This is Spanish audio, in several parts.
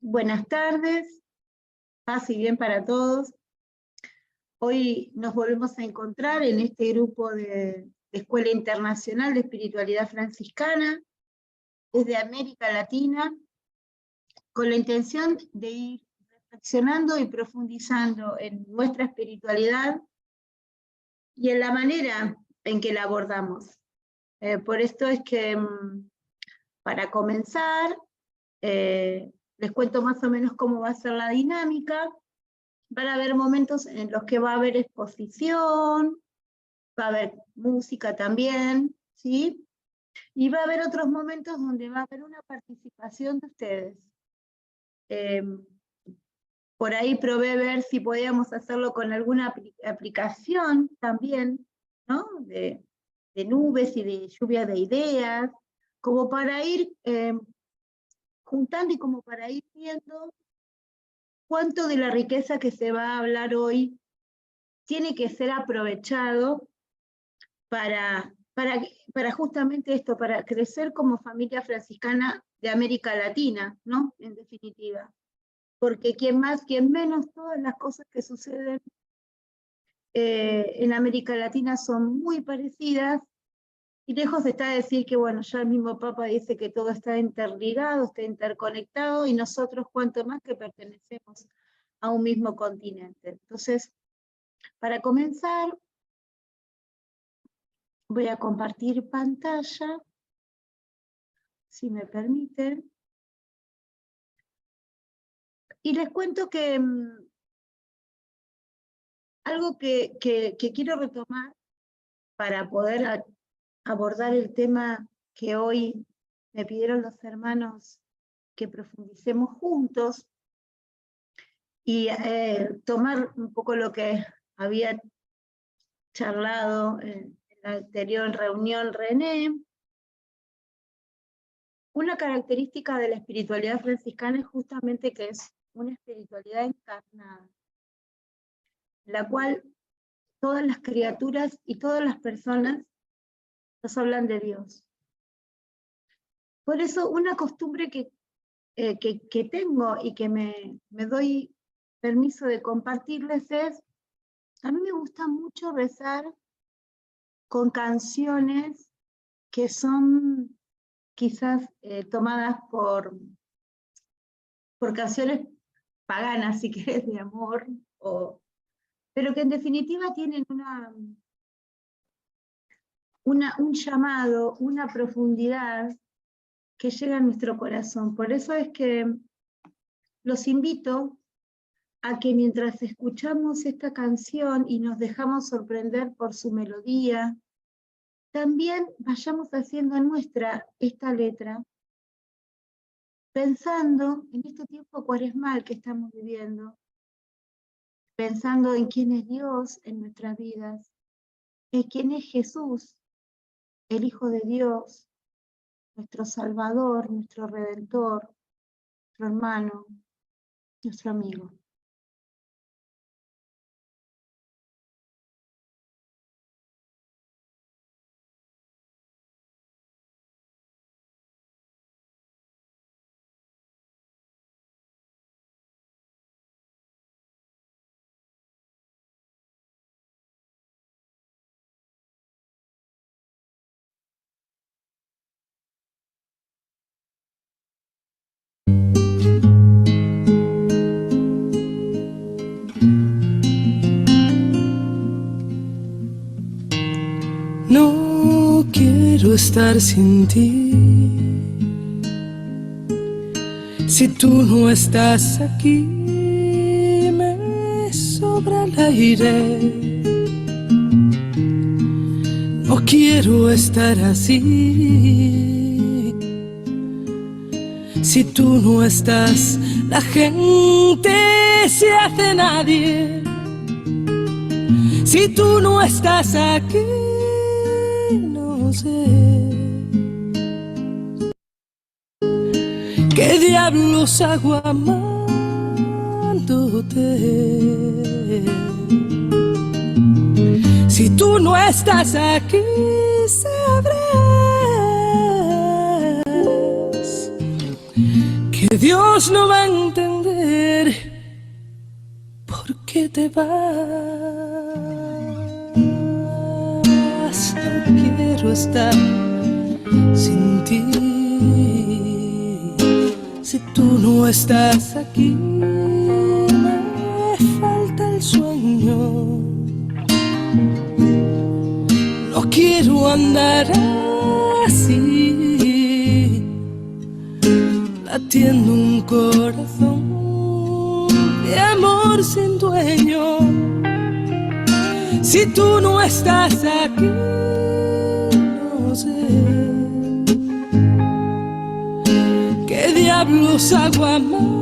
Buenas tardes, paz y bien para todos. Hoy nos volvemos a encontrar en este grupo de Escuela Internacional de Espiritualidad Franciscana, desde América Latina, con la intención de ir reflexionando y profundizando en nuestra espiritualidad y en la manera en que la abordamos. Por esto es que, para comenzar, les cuento más o menos cómo va a ser la dinámica. Van a haber momentos en los que va a haber exposición, va a haber música también, ¿sí? Y va a haber otros momentos donde va a haber una participación de ustedes. Por ahí probé ver si podíamos hacerlo con alguna aplicación también, ¿no? De nubes y de lluvia de ideas, como para ir juntando y como para ir viendo cuánto de la riqueza que se va a hablar hoy tiene que ser aprovechado para justamente esto, para crecer como familia franciscana de América Latina, ¿no? En definitiva. Porque quien más, quien menos, todas las cosas que suceden en América Latina son muy parecidas, y lejos está decir que, bueno, ya el mismo Papa dice que todo está interligado, está interconectado, y nosotros cuanto más que pertenecemos a un mismo continente. Entonces, para comenzar, voy a compartir pantalla, si me permiten. Y les cuento que algo que quiero retomar para poder abordar el tema que hoy me pidieron los hermanos que profundicemos juntos, y tomar un poco lo que había charlado en la anterior reunión René. Una característica de la espiritualidad franciscana es justamente que es una espiritualidad encarnada, la cual todas las criaturas y todas las personas nos hablan de Dios. Por eso una costumbre que tengo y que me doy permiso de compartirles es, a mí me gusta mucho rezar con canciones que son quizás tomadas por canciones paganas, si querés, de amor, pero que en definitiva tienen un llamado, una profundidad que llega a nuestro corazón. Por eso es que los invito a que mientras escuchamos esta canción y nos dejamos sorprender por su melodía, también vayamos haciendo nuestra esta letra, pensando en este tiempo cuaresmal que estamos viviendo, pensando en quién es Dios en nuestras vidas, en quién es Jesús, el Hijo de Dios, nuestro Salvador, nuestro Redentor, nuestro hermano, nuestro amigo. No quiero estar sin ti. Si tú no estás aquí, me sobra el aire. No quiero estar así. Si tú no estás, la gente se hace nadie. Si tú no estás aquí, no sé qué diablos hago amándote. Si tú no estás aquí, sabrás que que Dios no va a entender por qué te vas. No quiero estar sin ti. Si tú no estás aquí, me falta el sueño. No quiero andar así, latiendo un corazón de amor sin dueño. Si tú no estás aquí, no sé qué diablos hago amándote.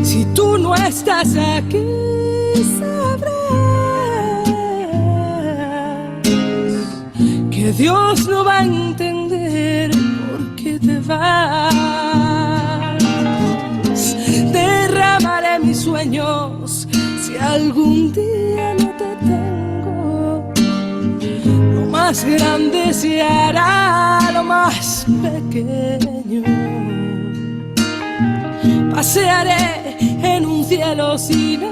Si tú no estás aquí, sabrás que Dios no va a entender por qué te vas. Derramaré mis sueños si algún día no te tengo. Lo más grande se hará lo más pequeño. Pasearé en un cielo sin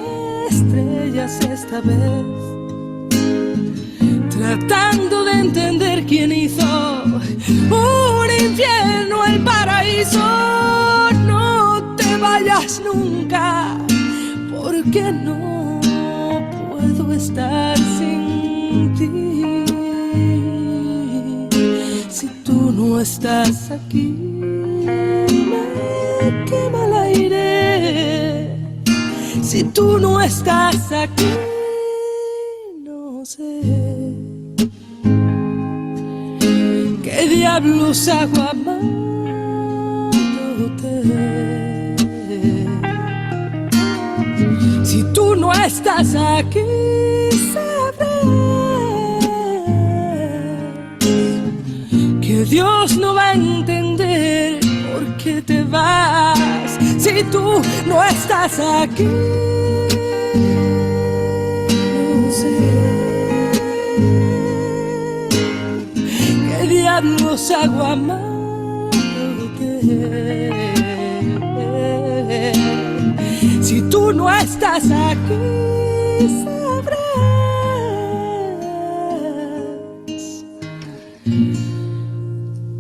estrellas esta vez, tratando de entender quién hizo un infierno el paraíso. No te vayas nunca, porque no puedo estar sin ti. Si tú no estás aquí, me quema el aire. Si tú no estás aquí, no sé qué diablos hago amándote. Si tú no estás aquí, sabrás que Dios no va a entender por qué te vas. Si tú no estás aquí, no sé qué diablos hago amándote. Si tú no estás aquí, sabrás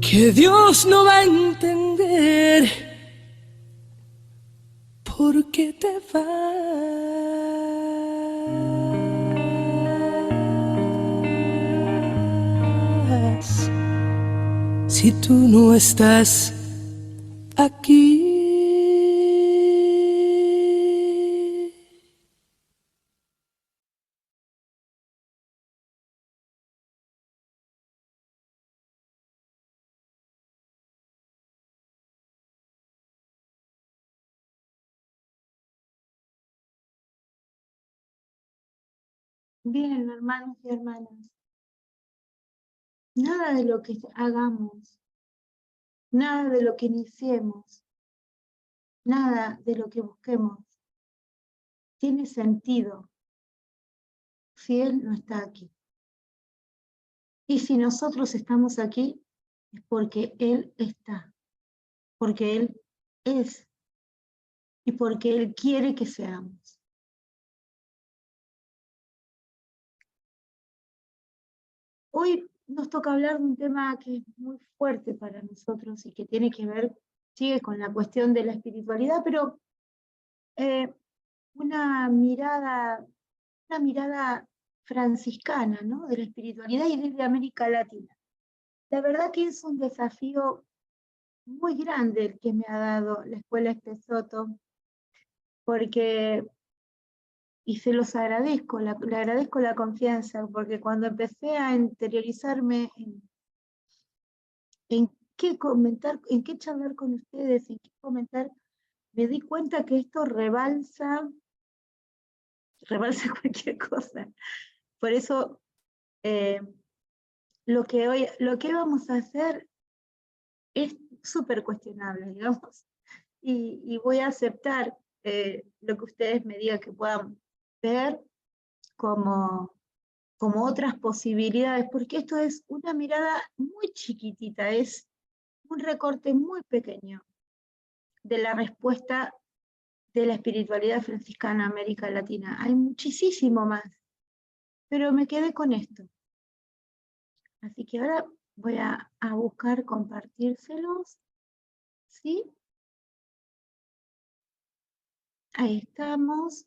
que Dios no va a entender por qué te vas. Si tú no estás aquí. Bien, hermanos y hermanas, nada de lo que hagamos, nada de lo que iniciemos, nada de lo que busquemos tiene sentido si Él no está aquí. Y si nosotros estamos aquí, es porque Él está, porque Él es y porque Él quiere que seamos. Hoy nos toca hablar de un tema que es muy fuerte para nosotros y que tiene que ver, sigue con la cuestión de la espiritualidad, pero una mirada franciscana, ¿no? De la espiritualidad y desde América Latina. La verdad que es un desafío muy grande el que me ha dado la Escuela Espesoto, porque, y se los agradezco, le agradezco la confianza, porque cuando empecé a interiorizarme en qué comentar, en qué charlar con ustedes, en qué comentar, me di cuenta que esto rebalsa cualquier cosa. Por eso lo que hoy vamos a hacer es súper cuestionable, digamos, y voy a aceptar lo que ustedes me digan que puedan ver como como otras posibilidades, porque esto es una mirada muy chiquitita, es un recorte muy pequeño de la respuesta de la espiritualidad franciscana en América Latina. Hay muchísimo más, pero me quedé con esto. Así que ahora voy a buscar compartírselos, ¿sí? Ahí estamos.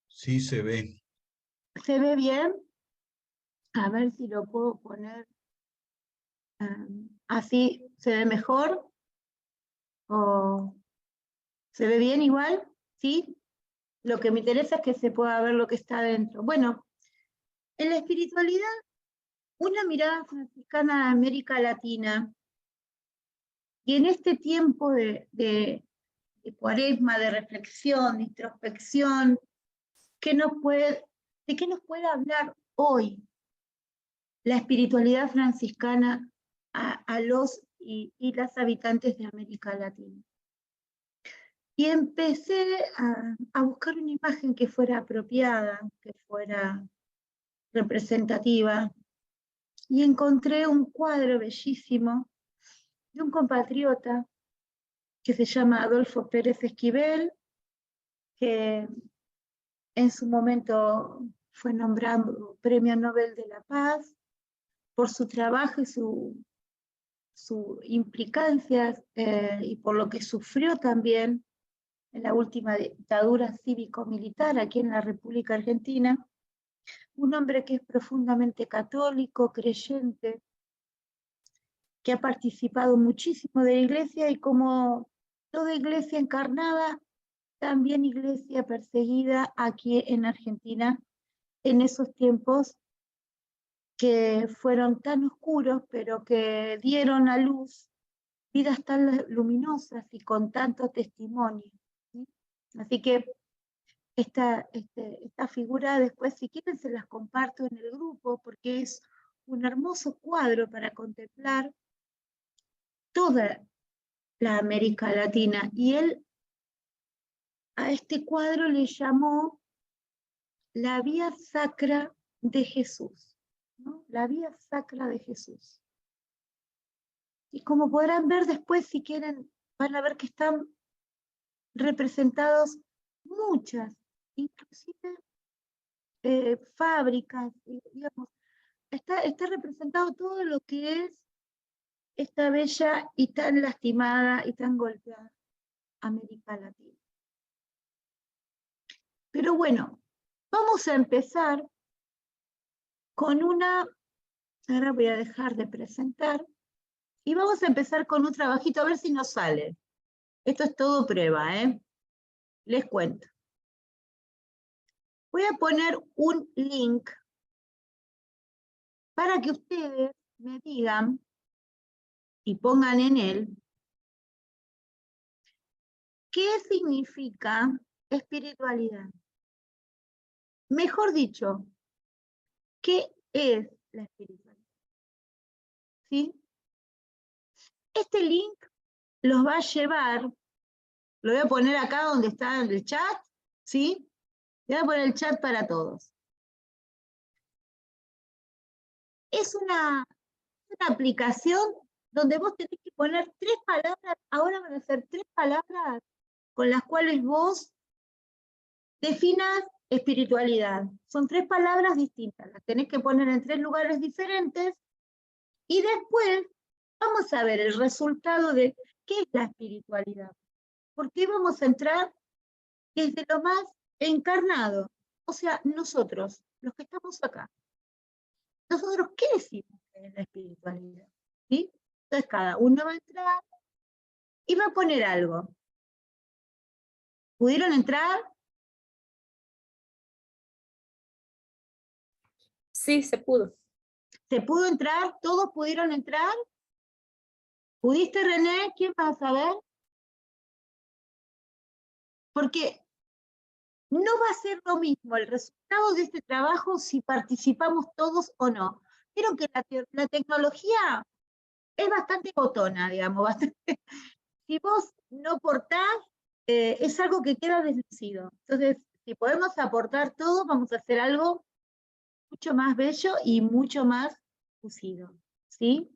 Sí, se ve. ¿Se ve bien? A ver si lo puedo poner así. ¿Se ve mejor? ¿O se ve bien igual? ¿Sí? Lo que me interesa es que se pueda ver lo que está adentro. Bueno, en la espiritualidad, una mirada franciscana de América Latina, y en este tiempo de cuaresma, de reflexión, de introspección, ¿de qué nos puede hablar hoy la espiritualidad franciscana a los y las habitantes de América Latina? Y empecé a buscar una imagen que fuera apropiada, que fuera representativa, y encontré un cuadro bellísimo de un compatriota que se llama Adolfo Pérez Esquivel, que en su momento fue nombrado Premio Nobel de la Paz por su trabajo y su implicancia y por lo que sufrió también en la última dictadura cívico-militar aquí en la República Argentina. Un hombre que es profundamente católico, creyente, que ha participado muchísimo de la iglesia y como toda iglesia encarnada, también iglesia perseguida aquí en Argentina en esos tiempos que fueron tan oscuros, pero que dieron a luz vidas tan luminosas y con tanto testimonio, ¿sí? Así que esta figura después, si quieren, se las comparto en el grupo, porque es un hermoso cuadro para contemplar toda la América Latina. Y él a este cuadro le llamó la vía sacra de Jesús, ¿no? La vía sacra de Jesús. Y como podrán ver después, si quieren, van a ver que están representados muchas, inclusive fábricas, digamos, está representado todo lo que es esta bella y tan lastimada y tan golpeada América Latina. Pero bueno, vamos a empezar con ahora voy a dejar de presentar, y vamos a empezar con un trabajito a ver si nos sale. Esto es todo prueba, les cuento. Voy a poner un link para que ustedes me digan y pongan en él qué significa espiritualidad. Mejor dicho, ¿qué es la espiritualidad? ¿Sí? Este link los va a llevar, lo voy a poner acá donde está el chat, ¿sí? Voy a poner el chat para todos. Es una aplicación donde vos tenés que poner 3 palabras, ahora van a ser 3 palabras con las cuales vos definas espiritualidad. Son 3 palabras distintas, las tenés que poner en 3 lugares diferentes, y después vamos a ver el resultado de qué es la espiritualidad. Porque vamos a entrar desde lo más encarnado, o sea, nosotros, los que estamos acá. Nosotros, ¿qué decimos que es la espiritualidad? ¿Sí? Entonces cada uno va a entrar y va a poner algo. ¿Pudieron entrar? Sí, se pudo. ¿Se pudo entrar? ¿Todos pudieron entrar? ¿Pudiste, René? ¿Quién va a saber? Porque no va a ser lo mismo el resultado de este trabajo si participamos todos o no. Vieron que la tecnología es bastante botona, digamos, bastante. Si vos no portás, es algo que queda deslucido. Entonces, Si podemos aportar todo, vamos a hacer algo mucho más bello y mucho más lucido, ¿sí?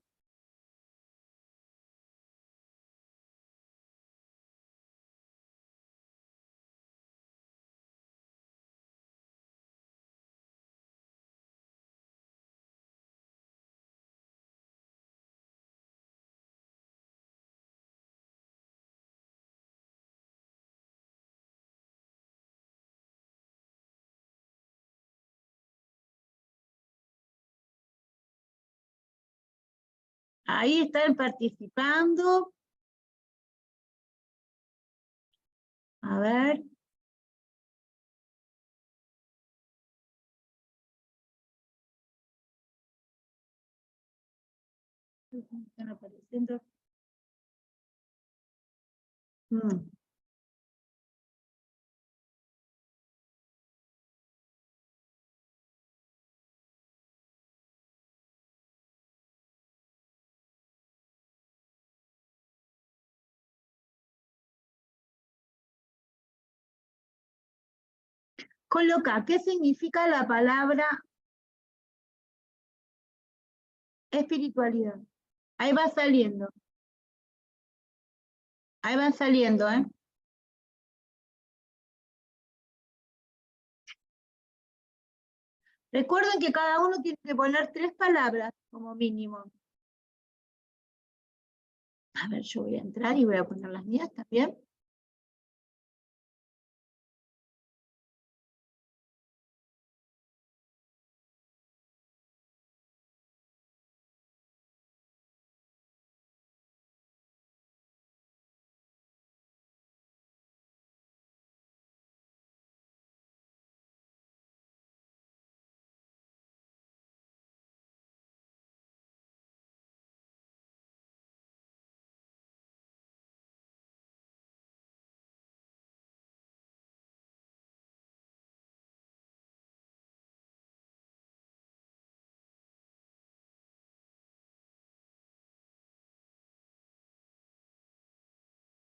Ahí están participando. A ver. Están apareciendo. Coloca, ¿qué significa la palabra espiritualidad? Ahí va saliendo. Ahí van saliendo, ¿eh? Recuerden que cada uno tiene que poner 3 palabras como mínimo. A ver, yo voy a entrar y voy a poner las mías también.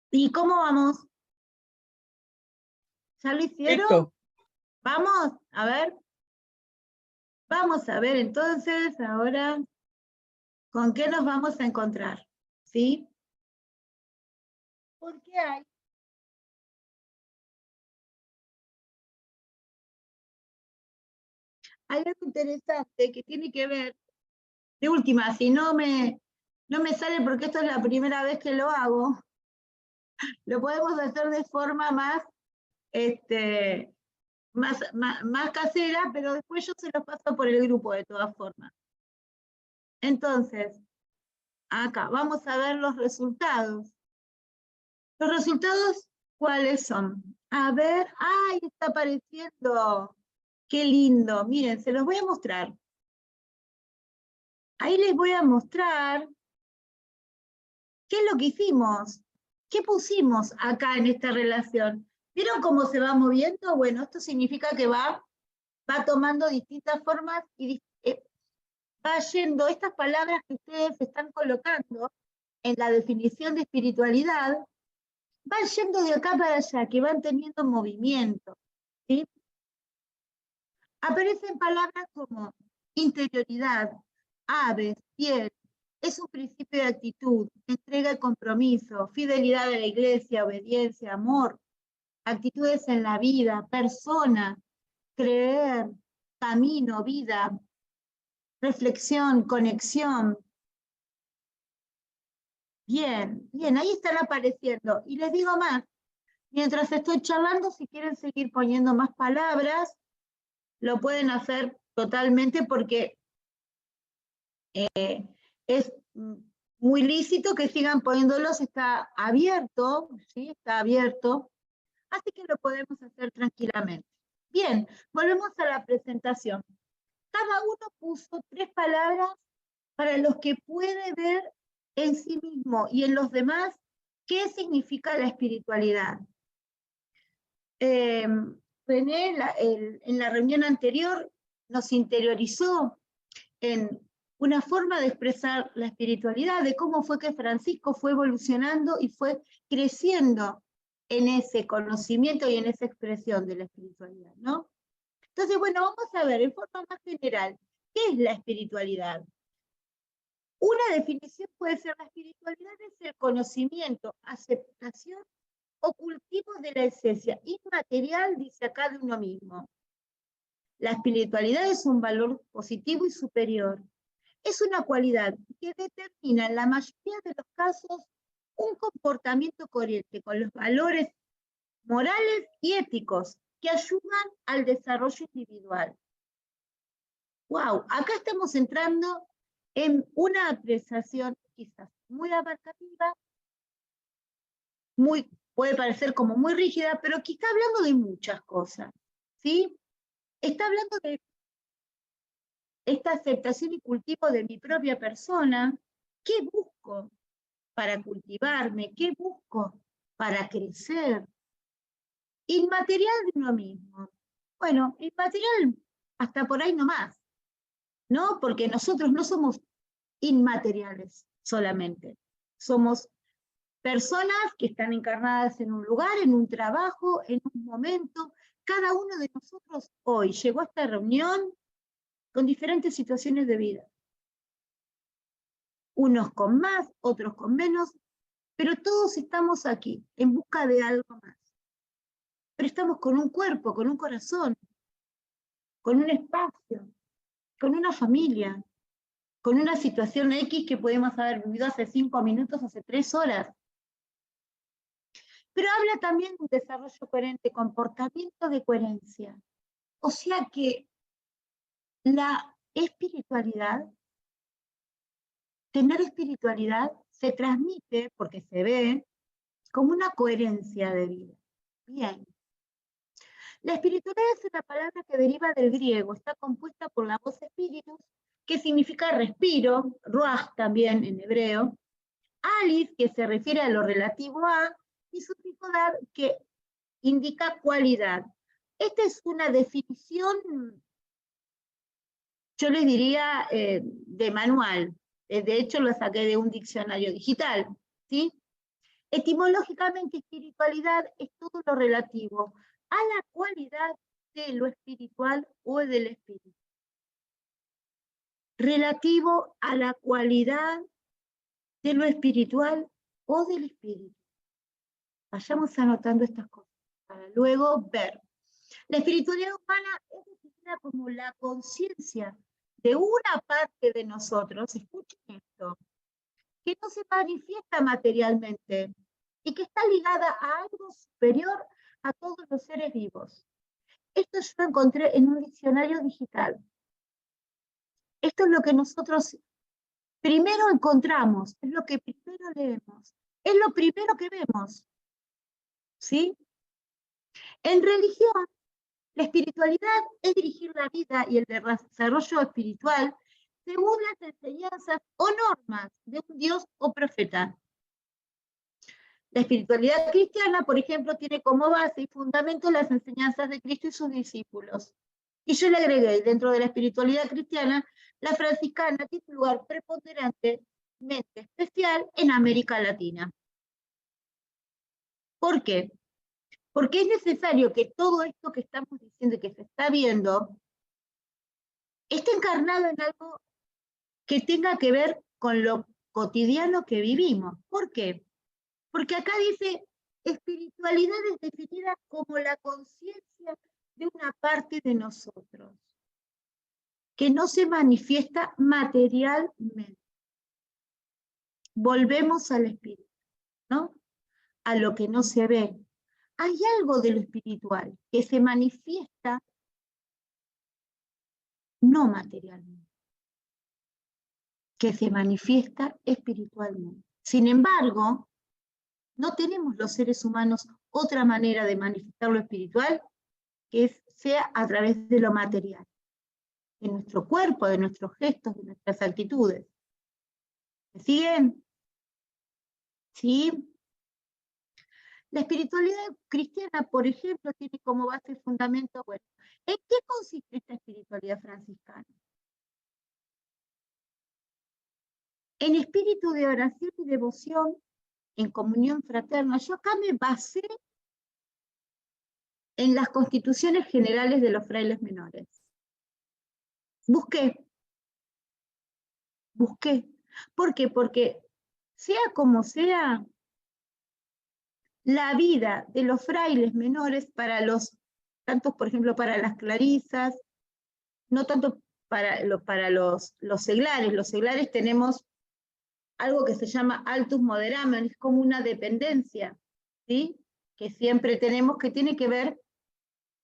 ¿Y cómo vamos? ¿Ya lo hicieron? Listo. Vamos, a ver. Vamos a ver entonces ahora con qué nos vamos a encontrar, ¿sí? Porque hay algo interesante que tiene que ver, de última, si no me sale porque esto es la primera vez que lo hago, lo podemos hacer de forma más, más casera, pero después yo se los paso por el grupo de todas formas. Entonces, acá vamos a ver los resultados. ¿Los resultados cuáles son? A ver, ¡ay, está apareciendo! ¡Qué lindo! Miren, se los voy a mostrar. Ahí les voy a mostrar qué es lo que hicimos, qué pusimos acá en esta relación. ¿Vieron cómo se va moviendo? Bueno, esto significa que va tomando distintas formas y va yendo, estas palabras que ustedes están colocando en la definición de espiritualidad, van yendo de acá para allá, que van teniendo movimiento, ¿sí? Aparecen palabras como interioridad, aves, piel, es un principio de actitud, entrega y compromiso, fidelidad a la iglesia, obediencia, amor, actitudes en la vida, persona, creer, camino, vida, reflexión, conexión. Bien, bien, ahí están apareciendo. Y les digo más, mientras estoy charlando, si quieren seguir poniendo más palabras, lo pueden hacer totalmente porque es muy lícito que sigan poniéndolos, está abierto, ¿sí? Está abierto, así que lo podemos hacer tranquilamente. Bien, volvemos a la presentación. Cada uno puso 3 palabras para los que puede ver en sí mismo y en los demás qué significa la espiritualidad. René, en la reunión anterior, nos interiorizó en una forma de expresar la espiritualidad, de cómo fue que Francisco fue evolucionando y fue creciendo en ese conocimiento y en esa expresión de la espiritualidad, ¿no? Entonces, bueno, vamos a ver en forma más general, ¿qué es la espiritualidad? Una definición puede ser: la espiritualidad es el conocimiento, aceptación o cultivo de la esencia inmaterial, dice acá, de uno mismo. La espiritualidad es un valor positivo y superior. Es una cualidad que determina en la mayoría de los casos un comportamiento coherente con los valores morales y éticos que ayudan al desarrollo individual. Wow, acá estamos entrando en una apreciación quizás muy abarcativa, puede parecer como muy rígida, pero que está hablando de muchas cosas, ¿sí? Está hablando de esta aceptación y cultivo de mi propia persona. ¿Qué busco para cultivarme? ¿Qué busco para crecer? Inmaterial de uno mismo. Bueno, inmaterial hasta por ahí nomás, ¿no? Porque nosotros no somos inmateriales solamente. Somos personas que están encarnadas en un lugar, en un trabajo, en un momento. Cada uno de nosotros hoy llegó a esta reunión con diferentes situaciones de vida. Unos con más, otros con menos, pero todos estamos aquí en busca de algo más. Pero estamos con un cuerpo, con un corazón, con un espacio, con una familia, con una situación X que podemos haber vivido hace 5 minutos, hace 3 horas. Pero habla también de un desarrollo coherente, comportamiento de coherencia. O sea que la espiritualidad, tener espiritualidad, se transmite, porque se ve, como una coherencia de vida. Bien. La espiritualidad es una palabra que deriva del griego, está compuesta por la voz espíritus, que significa respiro, ruach también en hebreo, alis, que se refiere a lo relativo a, y sufijo dar, que indica cualidad. Esta es una definición, yo les diría, de manual. De hecho, lo saqué de un diccionario digital, ¿sí? Etimológicamente, espiritualidad es todo lo relativo a la cualidad de lo espiritual o del espíritu. Relativo a la cualidad de lo espiritual o del espíritu. Vayamos anotando estas cosas para luego ver. La espiritualidad humana es definida como la conciencia de una parte de nosotros, escuchen esto, que no se manifiesta materialmente y que está ligada a algo superior a todos los seres vivos. Esto yo lo encontré en un diccionario digital. Esto es lo que nosotros primero encontramos, es lo que primero leemos, es lo primero que vemos, ¿sí? En religión, la espiritualidad es dirigir la vida y el desarrollo espiritual según las enseñanzas o normas de un Dios o profeta. La espiritualidad cristiana, por ejemplo, tiene como base y fundamento las enseñanzas de Cristo y sus discípulos. Y yo le agregué, dentro de la espiritualidad cristiana, la franciscana tiene un lugar preponderantemente especial en América Latina. ¿Por qué? Porque es necesario que todo esto que estamos diciendo y que se está viendo esté encarnado en algo que tenga que ver con lo cotidiano que vivimos. ¿Por qué? Porque acá dice, espiritualidad es definida como la conciencia de una parte de nosotros, que no se manifiesta materialmente. Volvemos al espíritu, ¿no? A lo que no se ve. Hay algo de lo espiritual que se manifiesta no materialmente, que se manifiesta espiritualmente. Sin embargo, no tenemos los seres humanos otra manera de manifestar lo espiritual que sea a través de lo material, de nuestro cuerpo, de nuestros gestos, de nuestras actitudes. ¿Me siguen? ¿Sí? La espiritualidad cristiana, por ejemplo, tiene como base y fundamento, bueno, ¿en qué consiste esta espiritualidad franciscana? En espíritu de oración y devoción, en comunión fraterna. Yo acá me basé en las constituciones generales de los frailes menores. Busqué. ¿Por qué? Porque sea como sea, la vida de los frailes menores tanto por ejemplo para las clarisas, no tanto para los seglares. Los seglares tenemos algo que se llama altus moderamen, es como una dependencia, ¿sí? Que siempre tenemos, que tiene que ver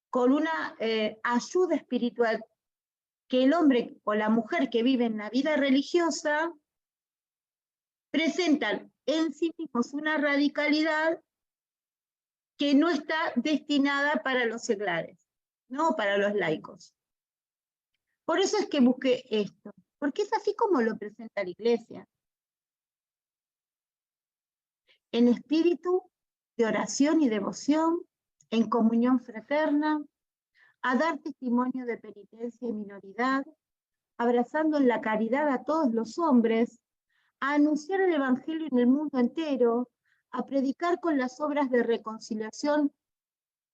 con una ayuda espiritual, que el hombre o la mujer que vive en la vida religiosa presentan en sí mismos una radicalidad que no está destinada para los seglares, no para los laicos. Por eso es que busqué esto, porque es así como lo presenta la Iglesia. En espíritu de oración y devoción, en comunión fraterna, a dar testimonio de penitencia y minoridad, abrazando en la caridad a todos los hombres, a anunciar el Evangelio en el mundo entero, a predicar con las obras de reconciliación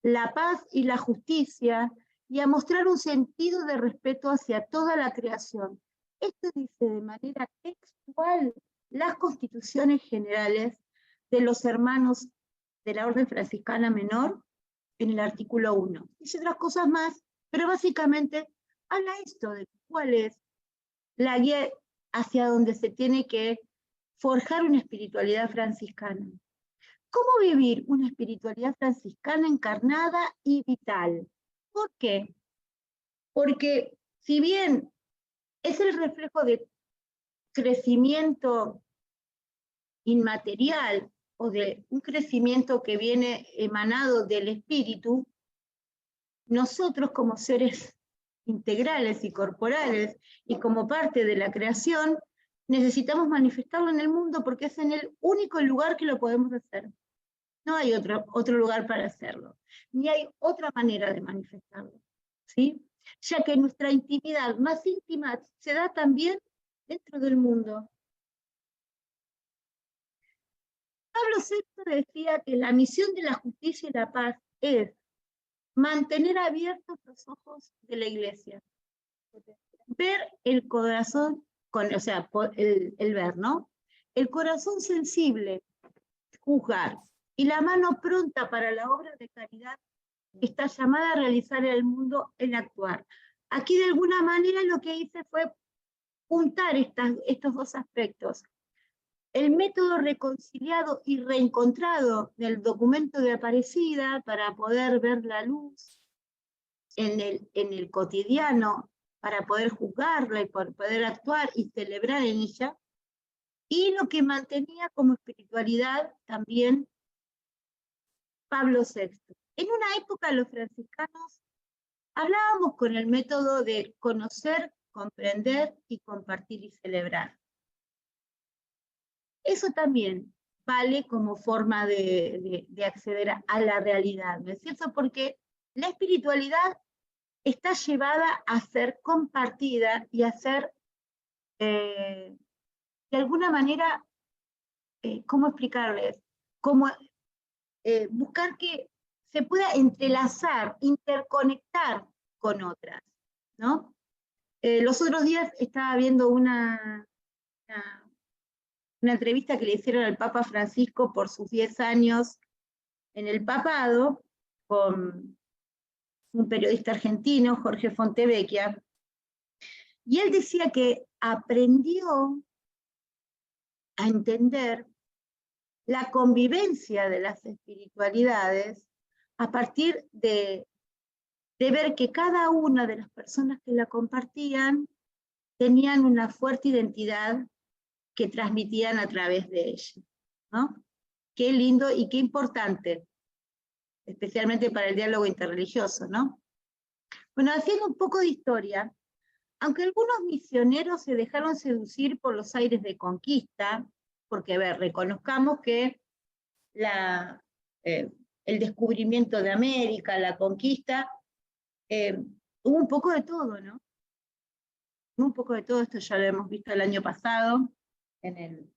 la paz y la justicia, y a mostrar un sentido de respeto hacia toda la creación. Esto dice de manera textual las constituciones generales de los hermanos de la Orden Franciscana Menor en el artículo 1. Dice otras cosas más, pero básicamente habla esto de cuál es la guía hacia donde se tiene que forjar una espiritualidad franciscana. ¿Cómo vivir una espiritualidad franciscana encarnada y vital? ¿Por qué? Porque si bien es el reflejo de crecimiento inmaterial o de un crecimiento que viene emanado del espíritu, nosotros como seres integrales y corporales y como parte de la creación, necesitamos manifestarlo en el mundo porque es en el único lugar que lo podemos hacer. No hay otro lugar para hacerlo, ni hay otra manera de manifestarlo, ¿sí? Ya que nuestra intimidad más íntima se da también dentro del mundo. Pablo VI decía que la misión de la justicia y la paz es mantener abiertos los ojos de la Iglesia, ver el corazón, o sea, el ver, ¿no? El corazón sensible, juzgar, y la mano pronta para la obra de caridad está llamada a realizar en el mundo el actuar. Aquí de alguna manera lo que hice fue juntar estos dos aspectos. El método reconciliado y reencontrado del documento de Aparecida para poder ver la luz en el cotidiano, para poder juzgarla y por poder actuar y celebrar en ella, y lo que mantenía como espiritualidad también Pablo VI. En una época los franciscanos hablábamos con el método de conocer, comprender y compartir y celebrar. Eso también vale como forma de acceder a la realidad, ¿no es cierto? Porque la espiritualidad está llevada a ser compartida y a ser, de alguna manera, ¿cómo explicarles? Como buscar que se pueda entrelazar, interconectar con otras, ¿no? Los otros días estaba viendo una entrevista que le hicieron al Papa Francisco por sus 10 años en el papado, con un periodista argentino, Jorge Fontevecchia, y él decía que aprendió a entender la convivencia de las espiritualidades a partir de ver que cada una de las personas que la compartían tenían una fuerte identidad que transmitían a través de ella, ¿no? Qué lindo y qué importante, especialmente para el diálogo interreligioso, ¿no? Bueno, haciendo un poco de historia, aunque algunos misioneros se dejaron seducir por los aires de conquista, porque, a ver, reconozcamos que el descubrimiento de América, la conquista, hubo un poco de todo, ¿no? Hubo un poco de todo, esto ya lo hemos visto el año pasado, en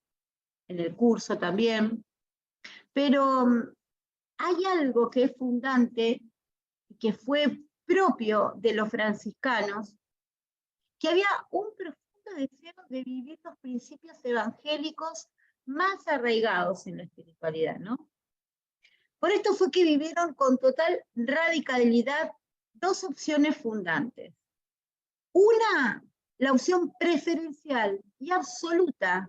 el curso también, pero hay algo que es fundante que fue propio de los franciscanos, que había un profundo deseo de vivir los principios evangélicos más arraigados en la espiritualidad, ¿no? Por esto fue que vivieron con total radicalidad dos opciones fundantes. Una, la opción preferencial y absoluta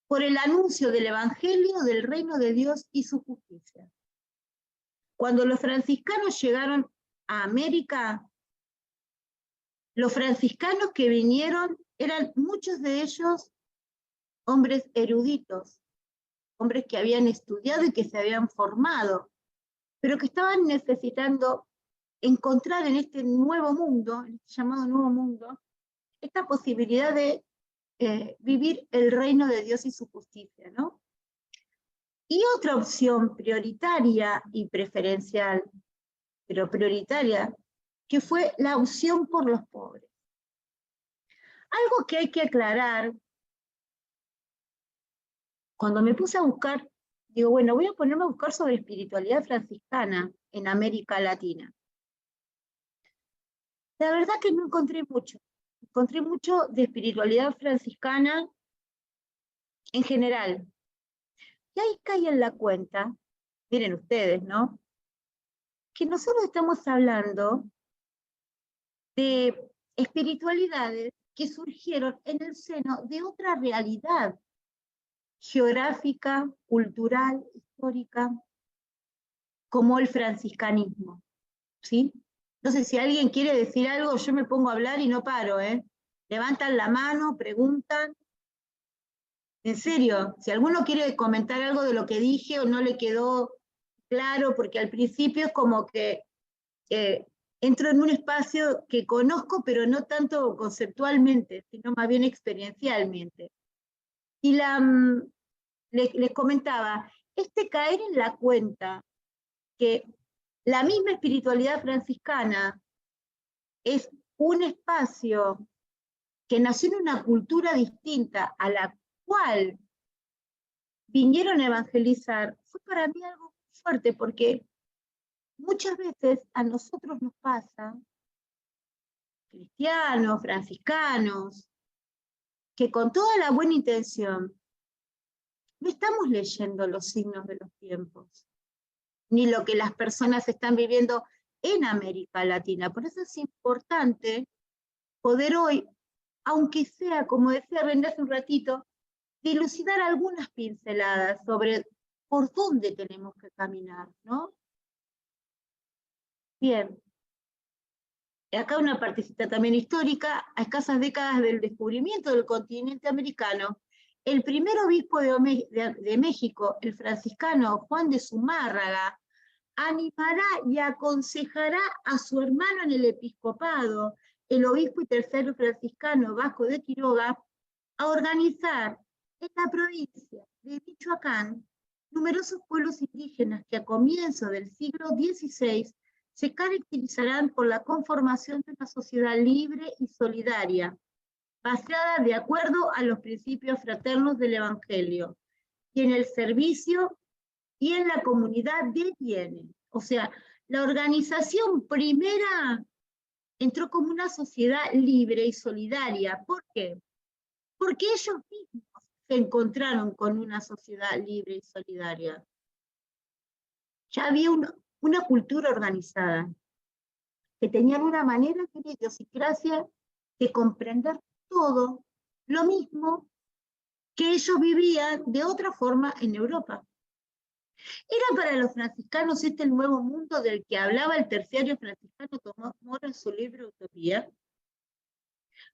por el anuncio del Evangelio del reino de Dios y su justicia. Cuando los franciscanos llegaron a América, los franciscanos que vinieron eran muchos de ellos hombres eruditos, hombres que habían estudiado y que se habían formado, pero que estaban necesitando encontrar en este nuevo mundo, en este llamado nuevo mundo, esta posibilidad de vivir el reino de Dios y su justicia, ¿no? Y otra opción prioritaria y preferencial, pero prioritaria, que fue la opción por los pobres. Algo que hay que aclarar, cuando me puse a buscar, digo, bueno, voy a ponerme a buscar sobre espiritualidad franciscana en América Latina. La verdad que no encontré mucho. Encontré mucho de espiritualidad franciscana en general. Y ahí caí en la cuenta, miren ustedes, ¿no? Que nosotros estamos hablando de espiritualidades que surgieron en el seno de otra realidad geográfica, cultural, histórica, como el franciscanismo, ¿sí? Entonces, si alguien quiere decir algo, yo me pongo a hablar y no paro, ¿eh? Levantan la mano, preguntan. En serio, si alguno quiere comentar algo de lo que dije o no le quedó claro, porque al principio es como que entro en un espacio que conozco, pero no tanto conceptualmente, sino más bien experiencialmente. Y les comentaba, caer en la cuenta que la misma espiritualidad franciscana es un espacio que nació en una cultura distinta a la cual vinieron a evangelizar, fue para mí algo fuerte, porque muchas veces a nosotros nos pasa, cristianos, franciscanos, que con toda la buena intención no estamos leyendo los signos de los tiempos, ni lo que las personas están viviendo en América Latina. Por eso es importante poder hoy, aunque sea, como decía René hace un ratito, dilucidar algunas pinceladas sobre por dónde tenemos que caminar, ¿no? Bien. Acá una partecita también histórica, a escasas décadas del descubrimiento del continente americano, el primer obispo de México, el franciscano Juan de Zumárraga, animará y aconsejará a su hermano en el episcopado, el obispo y tercero franciscano Vasco de Quiroga, a organizar en la provincia de Michoacán numerosos pueblos indígenas que a comienzos del siglo XVI se caracterizarán por la conformación de una sociedad libre y solidaria, basada de acuerdo a los principios fraternos del Evangelio, y en el servicio y en la comunidad de bienes. O sea, la organización primera entró como una sociedad libre y solidaria. ¿Por qué? Porque ellos mismos se encontraron con una sociedad libre y solidaria. Ya había una cultura organizada, que tenían una manera de idiosincrasia de comprender todo, lo mismo que ellos vivían de otra forma en Europa. ¿Era para los franciscanos el nuevo mundo del que hablaba el terciario franciscano Tomás Moro en su libro Utopía?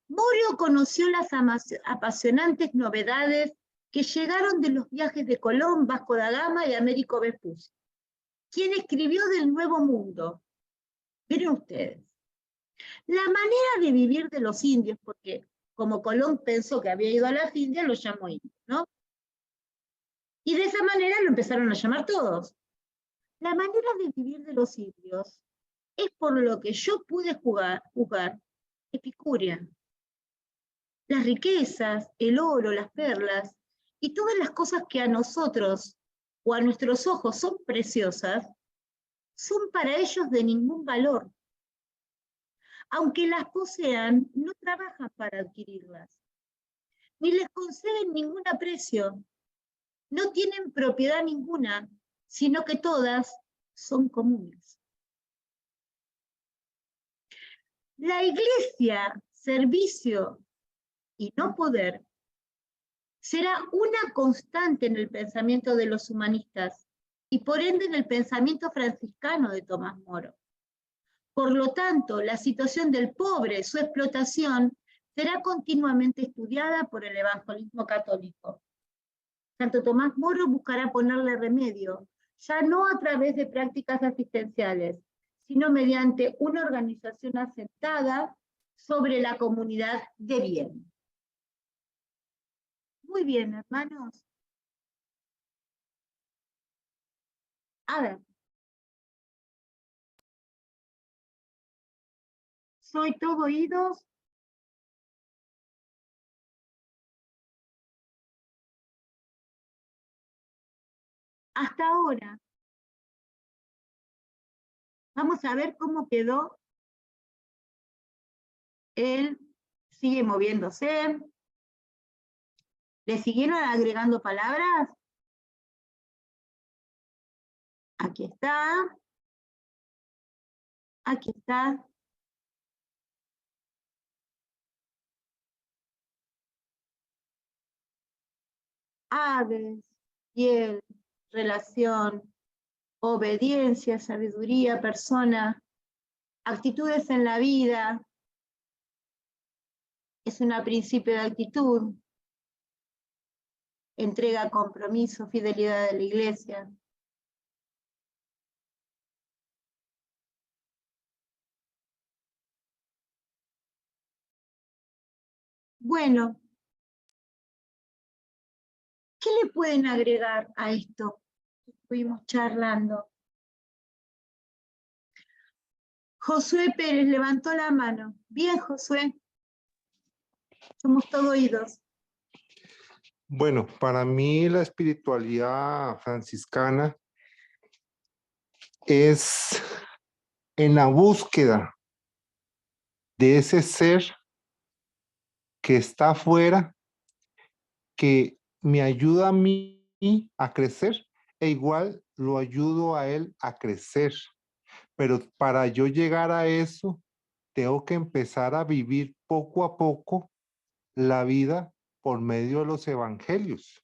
Moro conoció las apasionantes novedades que llegaron de los viajes de Colón, Vasco da Gama y Américo Vespucci, quien escribió del Nuevo Mundo. Miren ustedes, la manera de vivir de los indios, porque como Colón pensó que había ido a las Indias, lo llamó indio, ¿no? Y de esa manera lo empezaron a llamar todos. La manera de vivir de los indios es por lo que yo pude juzgar epicurea. Las riquezas, el oro, las perlas, y todas las cosas que a nosotros o a nuestros ojos son preciosas, son para ellos de ningún valor. Aunque las posean, no trabajan para adquirirlas, ni les conceden ningún aprecio, no tienen propiedad ninguna, sino que todas son comunes. La iglesia, servicio y no poder será una constante en el pensamiento de los humanistas y por ende en el pensamiento franciscano de Tomás Moro. Por lo tanto, la situación del pobre, su explotación, será continuamente estudiada por el evangelismo católico. Santo Tomás Moro buscará ponerle remedio, ya no a través de prácticas asistenciales, sino mediante una organización asentada sobre la comunidad de bien. Muy bien, hermanos. A ver. Soy todo oídos. Hasta ahora. Vamos a ver cómo quedó. Él sigue moviéndose. ¿Le siguieron agregando palabras? Aquí está. Aquí está. Aves, piel, relación, obediencia, sabiduría, persona, actitudes en la vida. Es un principio de actitud. Entrega, compromiso, fidelidad a la iglesia. Bueno, ¿qué le pueden agregar a esto que estuvimos charlando? Josué Pérez levantó la mano. Bien, Josué. Somos todo oídos. Bueno, para mí la espiritualidad franciscana es en la búsqueda de ese ser que está afuera, que me ayuda a mí a crecer e igual lo ayudo a él a crecer. Pero para yo llegar a eso, tengo que empezar a vivir poco a poco la vida por medio de los evangelios.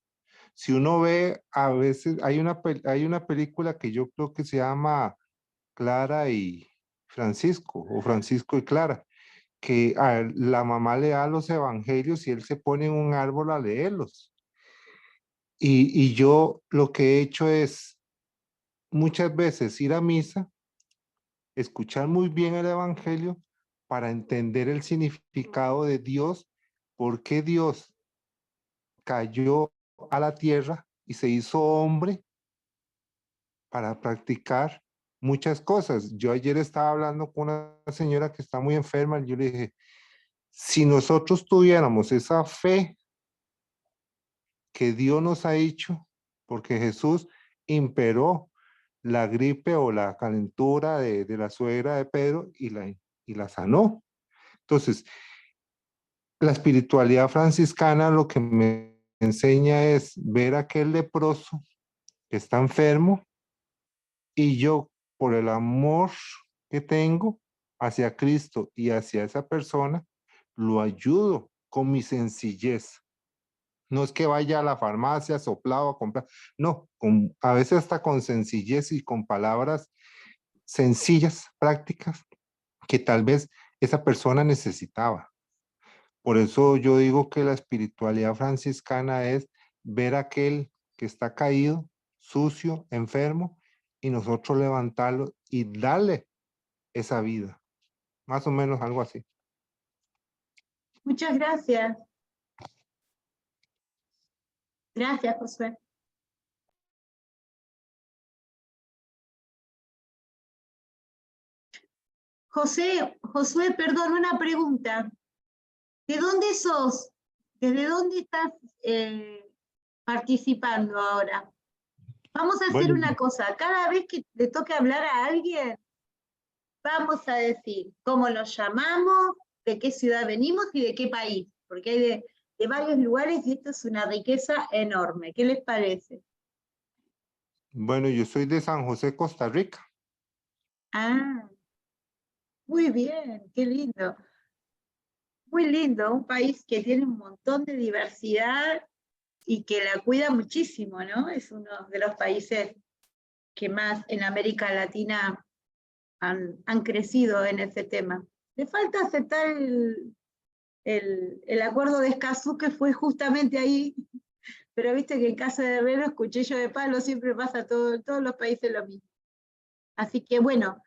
Si uno ve, a veces hay una película que yo creo que se llama Clara y Francisco, o Francisco y Clara, que la mamá le da los evangelios y él se pone en un árbol a leerlos. Y yo lo que he hecho es muchas veces ir a misa, escuchar muy bien el evangelio para entender el significado de Dios, por qué Dios cayó a la tierra y se hizo hombre para practicar muchas cosas. Yo ayer estaba hablando con una señora que está muy enferma y yo le dije, si nosotros tuviéramos esa fe que Dios nos ha dicho, porque Jesús imperó la gripe o la calentura de la suegra de Pedro y la sanó. Entonces, la espiritualidad franciscana lo que me enseña es ver a aquel leproso que está enfermo y yo, por el amor que tengo hacia Cristo y hacia esa persona, lo ayudo con mi sencillez. No es que vaya a la farmacia soplado a comprar, no, a veces hasta con sencillez y con palabras sencillas, prácticas, que tal vez esa persona necesitaba. Por eso yo digo que la espiritualidad franciscana es ver a aquel que está caído, sucio, enfermo, y nosotros levantarlo y darle esa vida. Más o menos algo así. Muchas gracias. Gracias, Josué. Josué, perdón, una pregunta. ¿De dónde sos? ¿Desde dónde estás participando ahora? Vamos a hacer Bueno, una cosa, cada vez que le toque hablar a alguien, vamos a decir cómo nos llamamos, de qué ciudad venimos y de qué país, porque hay de varios lugares y esto es una riqueza enorme. ¿Qué les parece? bueno, yo soy de San José, Costa Rica. Ah, muy bien, qué lindo. Muy lindo, un país que tiene un montón de diversidad y que la cuida muchísimo, ¿no? Es uno de los países que más en América Latina han crecido en ese tema. Le falta aceptar el acuerdo de Escazú, que fue justamente ahí, pero viste que en caso de Herrero, cuchillo de palo, siempre pasa en todos los países lo mismo. Así que bueno,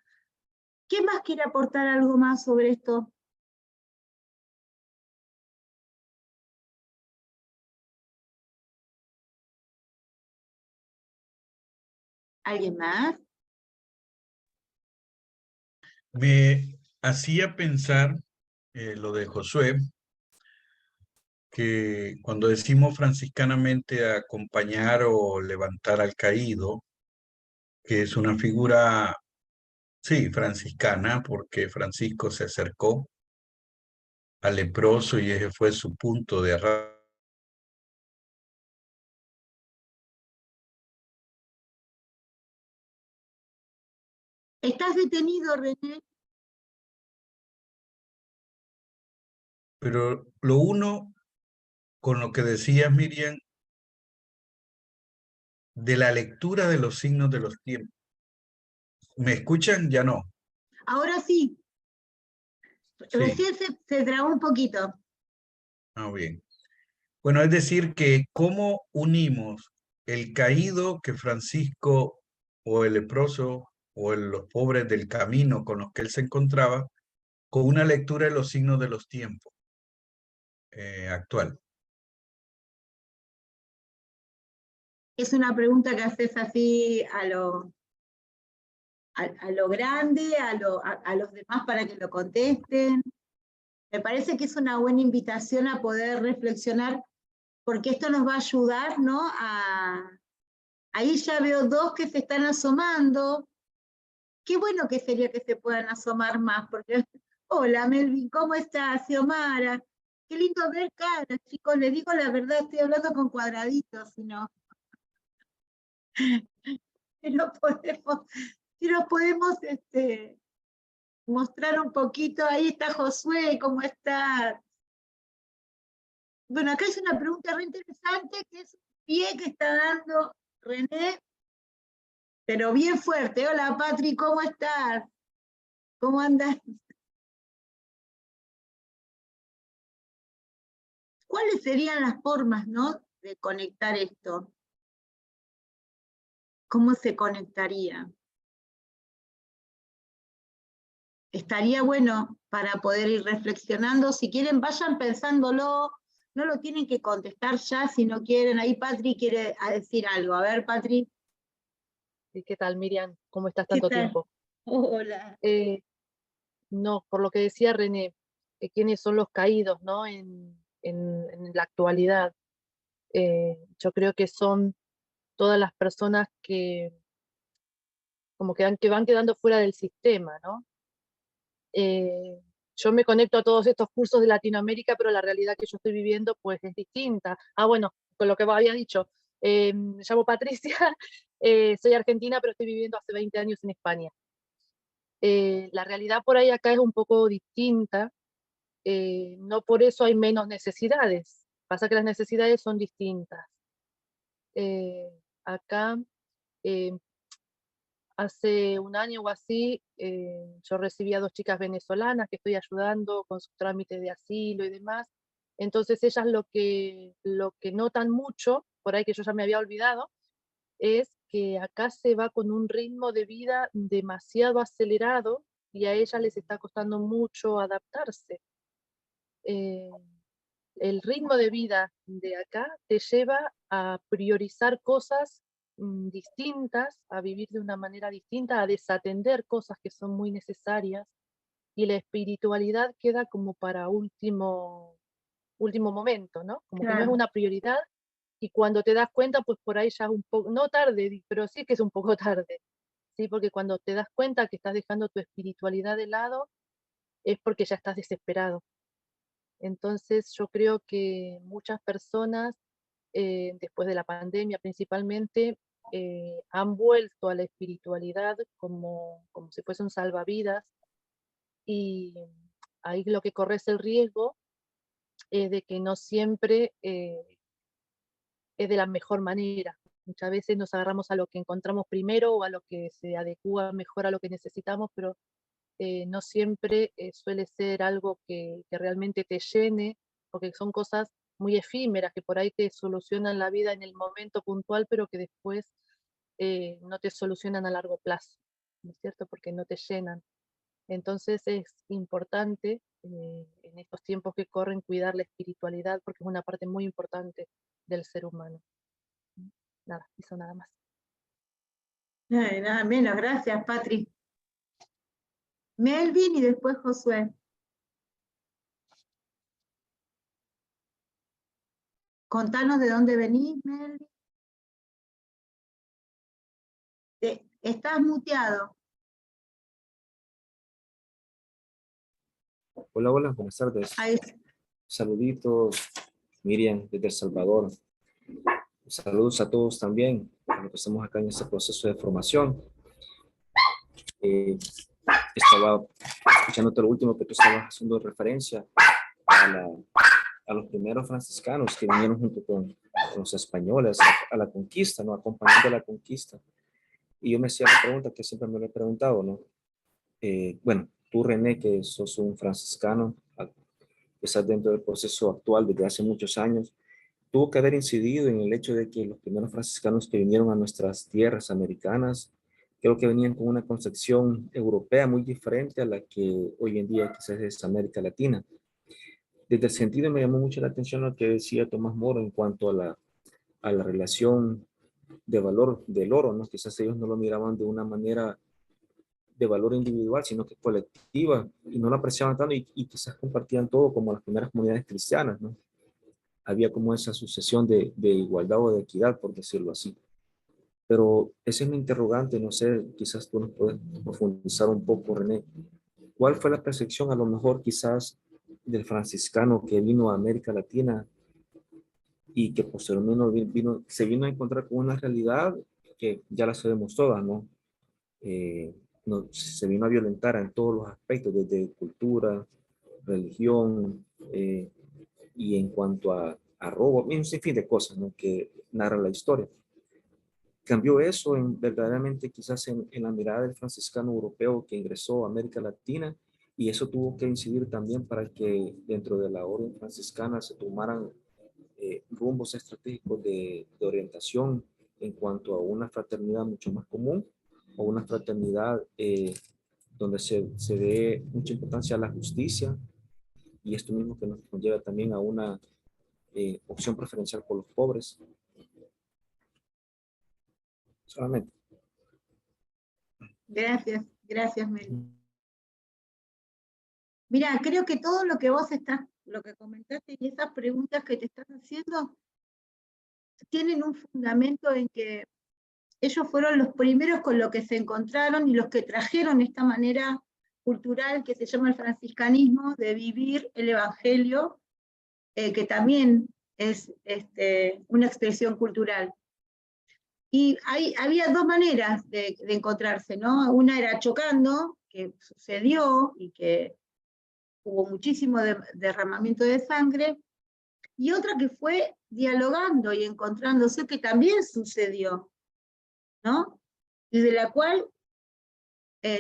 ¿quién más quiere aportar algo más sobre esto? ¿Alguien más? Me hacía pensar lo de Josué, que cuando decimos franciscanamente acompañar o levantar al caído, que es una figura, sí, franciscana, porque Francisco se acercó al leproso y ese fue su punto de arrastre. ¿Estás detenido, René? Pero lo uno con lo que decía Miriam de la lectura de los signos de los tiempos. ¿Me escuchan? Ya no. Ahora sí, Sí. recién se trabó un poquito. Ah, bien. Bueno, es decir, que cómo unimos el caído que Francisco o el leproso o los pobres del camino con los que él se encontraba con una lectura de los signos de los tiempos actual. Es una pregunta que haces así a lo grande, a los demás para que lo contesten. Me parece que es una buena invitación a poder reflexionar, porque esto nos va a ayudar, ¿no? Ahí ya veo dos que se están asomando. Qué bueno que sería que se puedan asomar más, porque, hola Melvin, ¿cómo estás? Xiomara, qué lindo ver caras, chicos, les digo la verdad, estoy hablando con cuadraditos, si no, si no podemos, si nos podemos mostrar un poquito. Ahí está Josué, ¿cómo estás? Bueno, acá es una pregunta re interesante, que es un pie que está dando René, pero bien fuerte. Hola Patri, ¿cómo estás? ¿Cómo andas? ¿Cuáles serían las formas, no, de conectar esto? ¿Cómo se conectaría? Estaría bueno para poder ir reflexionando. Si quieren, vayan pensándolo. No lo tienen que contestar ya si no quieren. Ahí Patri quiere decir algo. A ver, Patri. ¿Y qué tal, Miriam? ¿Cómo estás ¿Qué tanto tal? tiempo? Hola. No, por lo que decía René, quiénes son los caídos, ¿no? En la actualidad. Yo creo que son todas las personas que como que van quedando fuera del sistema, ¿no? Yo me conecto a todos estos cursos de Latinoamérica, pero la realidad que yo estoy viviendo pues es distinta. Ah, bueno, con lo que había dicho, me llamo Patricia, soy argentina, pero estoy viviendo hace 20 años en España. La realidad por ahí acá es un poco distinta, no por eso hay menos necesidades, pasa que las necesidades son distintas. Acá, eh, hace un año o así, yo recibí a 2 chicas venezolanas que estoy ayudando con sus trámites de asilo y demás, entonces ellas lo que notan mucho, por ahí que yo ya me había olvidado, es que acá se va con un ritmo de vida demasiado acelerado y a ellas les está costando mucho adaptarse. Eh, el ritmo de vida de acá te lleva a priorizar cosas distintas, a vivir de una manera distinta, a desatender cosas que son muy necesarias y la espiritualidad queda como para último momento, ¿no? Como que no es Claro. una prioridad y cuando te das cuenta, pues por ahí ya es un poco, no tarde, pero sí que es un poco tarde, ¿sí? Porque cuando te das cuenta que estás dejando tu espiritualidad de lado, es porque ya estás desesperado. Entonces yo creo que muchas personas, después de la pandemia principalmente, han vuelto a la espiritualidad como si fuese un salvavidas, y ahí lo que corres el riesgo es de que no siempre es de la mejor manera. Muchas veces nos agarramos a lo que encontramos primero o a lo que se adecua mejor a lo que necesitamos, pero no siempre suele ser algo que realmente te llene, porque son cosas muy efímeras que por ahí te solucionan la vida en el momento puntual, pero que después no te solucionan a largo plazo, ¿no es cierto? Porque no te llenan. Entonces es importante en estos tiempos que corren cuidar la espiritualidad, porque es una parte muy importante del ser humano. Nada, eso nada más. Nada menos, gracias, Patri. Melvin y después Josué. Contanos de dónde venís, Melvin. Estás muteado. Hola, hola, buenas tardes. Ahí. Saluditos, Miriam, desde El Salvador. Saludos a todos también, a los que estamos acá en este proceso de formación. Estaba escuchándote lo último que tú estabas haciendo referencia a los primeros franciscanos que vinieron junto con los españoles a la conquista, ¿no? Acompañando a la conquista. Y yo me hacía la pregunta que siempre me lo he preguntado, ¿no? Bueno, tú, René, que sos un franciscano, estás dentro del proceso actual desde hace muchos años, tuvo que haber incidido en el hecho de que los primeros franciscanos que vinieron a nuestras tierras americanas, creo que venían con una concepción europea muy diferente a la que hoy en día quizás es América Latina. Desde el sentido me llamó mucho la atención lo que decía Tomás Moro en cuanto a la relación de valor del oro, ¿no? Quizás ellos no lo miraban de una manera de valor individual, sino que colectiva, y no lo apreciaban tanto, y quizás compartían todo como las primeras comunidades cristianas, ¿no? Había como esa sucesión de igualdad o de equidad, por decirlo así. Pero ese es mi interrogante, no sé, quizás tú nos puedes profundizar un poco, René. ¿Cuál fue la percepción, a lo mejor, quizás, del franciscano que vino a América Latina y que posteriormente se vino a encontrar con una realidad que ya la sabemos todas, ¿no? Se vino a violentar en todos los aspectos, desde cultura, religión, y en cuanto a robo, un sinfín de cosas, ¿no? Que narra la historia. Cambió eso verdaderamente quizás en la mirada del franciscano europeo que ingresó a América Latina, y eso tuvo que incidir también para que dentro de la orden franciscana se tomaran rumbos estratégicos de orientación en cuanto a una fraternidad mucho más común, o una fraternidad donde se dé mucha importancia a la justicia, y esto mismo que nos conlleva también a una opción preferencial por los pobres. Solamente. Gracias, gracias, Melvin. Mira, creo que todo lo que vos lo que comentaste y esas preguntas que te estás haciendo, tienen un fundamento en que ellos fueron los primeros con lo que se encontraron y los que trajeron esta manera cultural que se llama el franciscanismo de vivir el evangelio, que también es una expresión cultural. Y había dos maneras de encontrarse, ¿no? Una era chocando, que sucedió y que hubo muchísimo derramamiento de sangre, y otra que fue dialogando y encontrándose, que también sucedió, ¿no? Y de la cual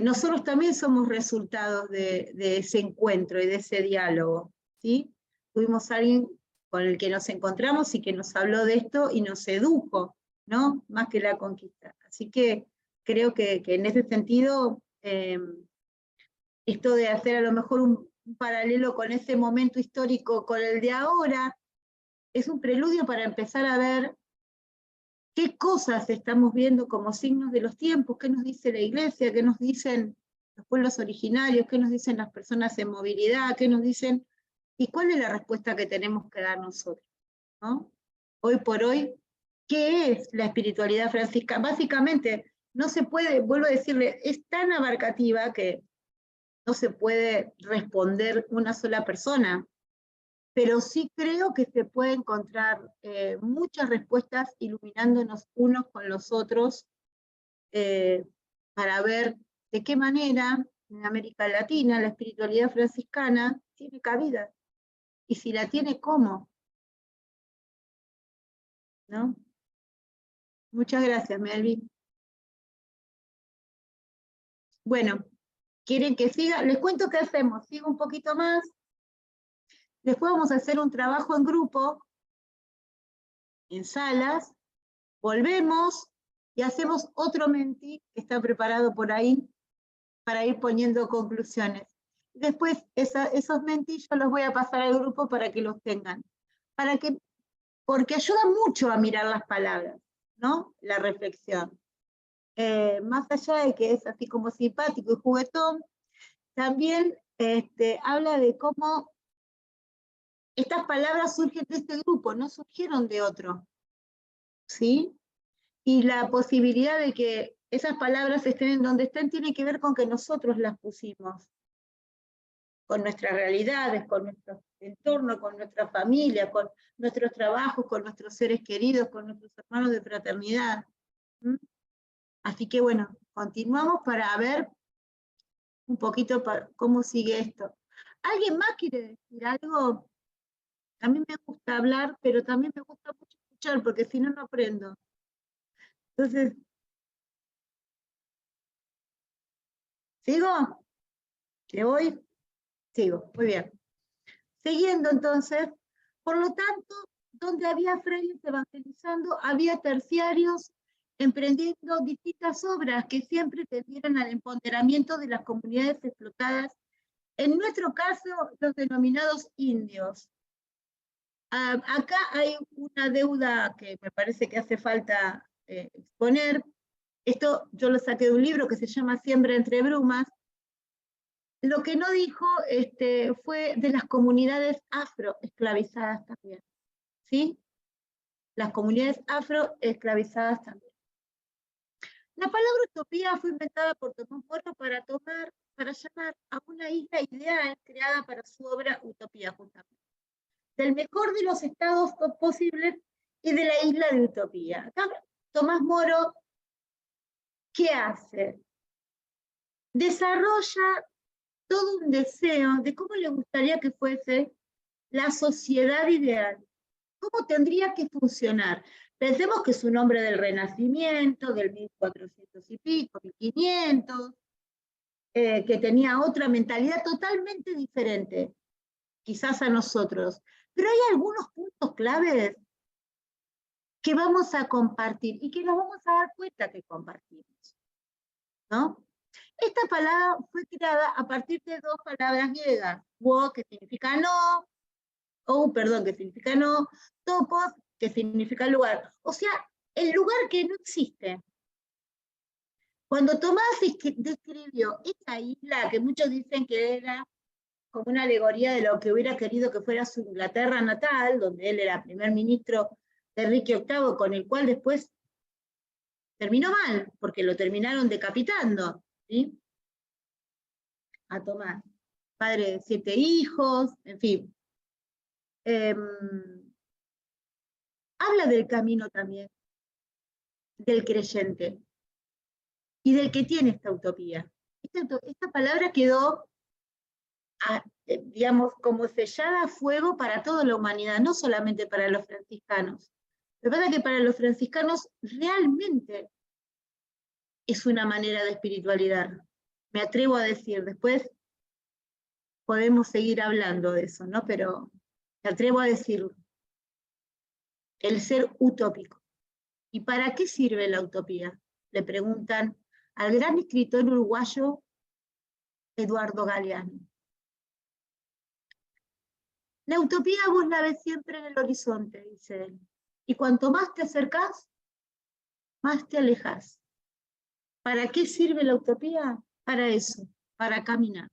nosotros también somos resultados de ese encuentro y de ese diálogo, ¿sí? Tuvimos a alguien con el que nos encontramos y que nos habló de esto y nos sedujo, ¿no? Más que la conquista. Así que creo que en ese sentido, esto de hacer a lo mejor un paralelo con ese momento histórico con el de ahora, es un preludio para empezar a ver qué cosas estamos viendo como signos de los tiempos, qué nos dice la Iglesia, qué nos dicen los pueblos originarios, qué nos dicen las personas en movilidad, qué nos dicen, y cuál es la respuesta que tenemos que dar nosotros, ¿no? hoy por hoy, ¿qué es la espiritualidad franciscana? Básicamente, no se puede, vuelvo a decirle, es tan abarcativa que no se puede responder una sola persona, pero sí creo que se puede encontrar muchas respuestas iluminándonos unos con los otros para ver de qué manera en América Latina la espiritualidad franciscana tiene cabida, y si la tiene, ¿cómo? ¿No? Muchas gracias, Melvin. Bueno, ¿quieren que siga? Les cuento qué hacemos. Sigo un poquito más. Después vamos a hacer un trabajo en grupo, en salas. Volvemos y hacemos otro menti que está preparado por ahí para ir poniendo conclusiones. Después esos menti yo los voy a pasar al grupo para que los tengan. Porque ayuda mucho a mirar las palabras, ¿no? La reflexión. Más allá de que es así como simpático y juguetón, también habla de cómo estas palabras surgen de este grupo, no surgieron de otro, ¿sí? Y la posibilidad de que esas palabras estén en donde estén tiene que ver con que nosotros las pusimos, con nuestras realidades, con nuestro entorno, con nuestra familia, con nuestros trabajos, con nuestros seres queridos, con nuestros hermanos de fraternidad. ¿Mm? Así que bueno, continuamos para ver un poquito cómo sigue esto. ¿Alguien más quiere decir algo? A mí me gusta hablar, pero también me gusta mucho escuchar, porque si no, no aprendo. Entonces, ¿sigo? ¿Le voy? Sigo, muy bien. Siguiendo entonces, por lo tanto, donde había frailes evangelizando, había terciarios emprendiendo distintas obras que siempre tendieran al empoderamiento de las comunidades explotadas, en nuestro caso, los denominados indios. Acá hay una deuda que me parece que hace falta exponer. Esto yo lo saqué de un libro que se llama Siembra entre brumas. Lo que no dijo fue de las comunidades afroesclavizadas también, ¿sí? Las comunidades afroesclavizadas también. La palabra utopía fue inventada por Tomás Moro para llamar a una isla ideal creada para su obra Utopía, justamente. Del mejor de los estados posibles y de la isla de Utopía. Acá Tomás Moro, ¿qué hace? Desarrolla todo un deseo de cómo le gustaría que fuese la sociedad ideal, cómo tendría que funcionar. Pensemos que es un hombre del Renacimiento, del 1400 y pico, 1500, que tenía otra mentalidad totalmente diferente, quizás a nosotros. Pero hay algunos puntos claves que vamos a compartir y que nos vamos a dar cuenta que compartimos, ¿no? Esta palabra fue creada a partir de dos palabras griegas, wo, que significa no, que significa no, topos, que significa lugar. O sea, el lugar que no existe. Cuando Tomás describió esta isla, que muchos dicen que era como una alegoría de lo que hubiera querido que fuera su Inglaterra natal, donde él era primer ministro de Enrique VIII, con el cual después terminó mal, porque lo terminaron decapitando, ¿sí? A Tomás, padre de 7 hijos, en fin. Habla del camino también, del creyente, y del que tiene esta utopía. Esta palabra quedó, digamos, como sellada a fuego para toda la humanidad, no solamente para los franciscanos. Lo que pasa es que para los franciscanos realmente es una manera de espiritualidad. Me atrevo a decir, después podemos seguir hablando de eso, ¿no? Pero me atrevo a decirlo. El ser utópico. ¿Y para qué sirve la utopía? Le preguntan al gran escritor uruguayo Eduardo Galeano. La utopía vos la ves siempre en el horizonte, dice él. Y cuanto más te acercás, más te alejás. ¿Para qué sirve la utopía? Para eso, para caminar.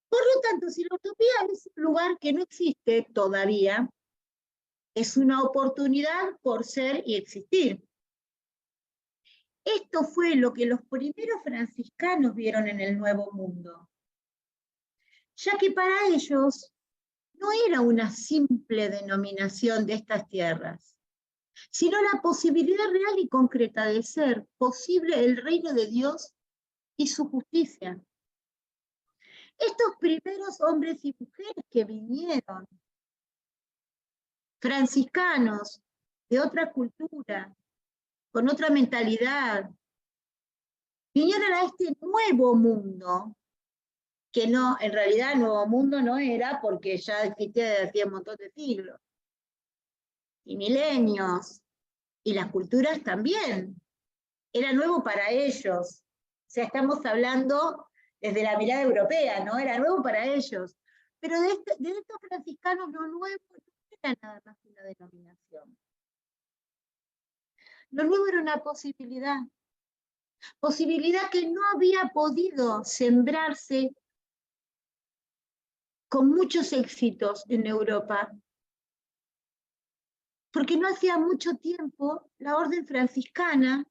Por lo tanto, si la utopía es un lugar que no existe todavía, es una oportunidad por ser y existir. Esto fue lo que los primeros franciscanos vieron en el Nuevo Mundo, ya que para ellos no era una simple denominación de estas tierras, sino la posibilidad real y concreta de ser posible el reino de Dios y su justicia. Estos primeros hombres y mujeres que vinieron, franciscanos de otra cultura, con otra mentalidad, vinieron a este nuevo mundo, que no, en realidad nuevo mundo no era porque ya existía desde hacía un montón de siglos, y milenios, y las culturas también. Era nuevo para ellos. O sea, estamos hablando desde la mirada europea, ¿no? Era nuevo para ellos. Pero de estos franciscanos lo nuevo no era nada más que una denominación. Lo nuevo era una posibilidad que no había podido sembrarse con muchos éxitos en Europa, porque no hacía mucho tiempo la orden franciscana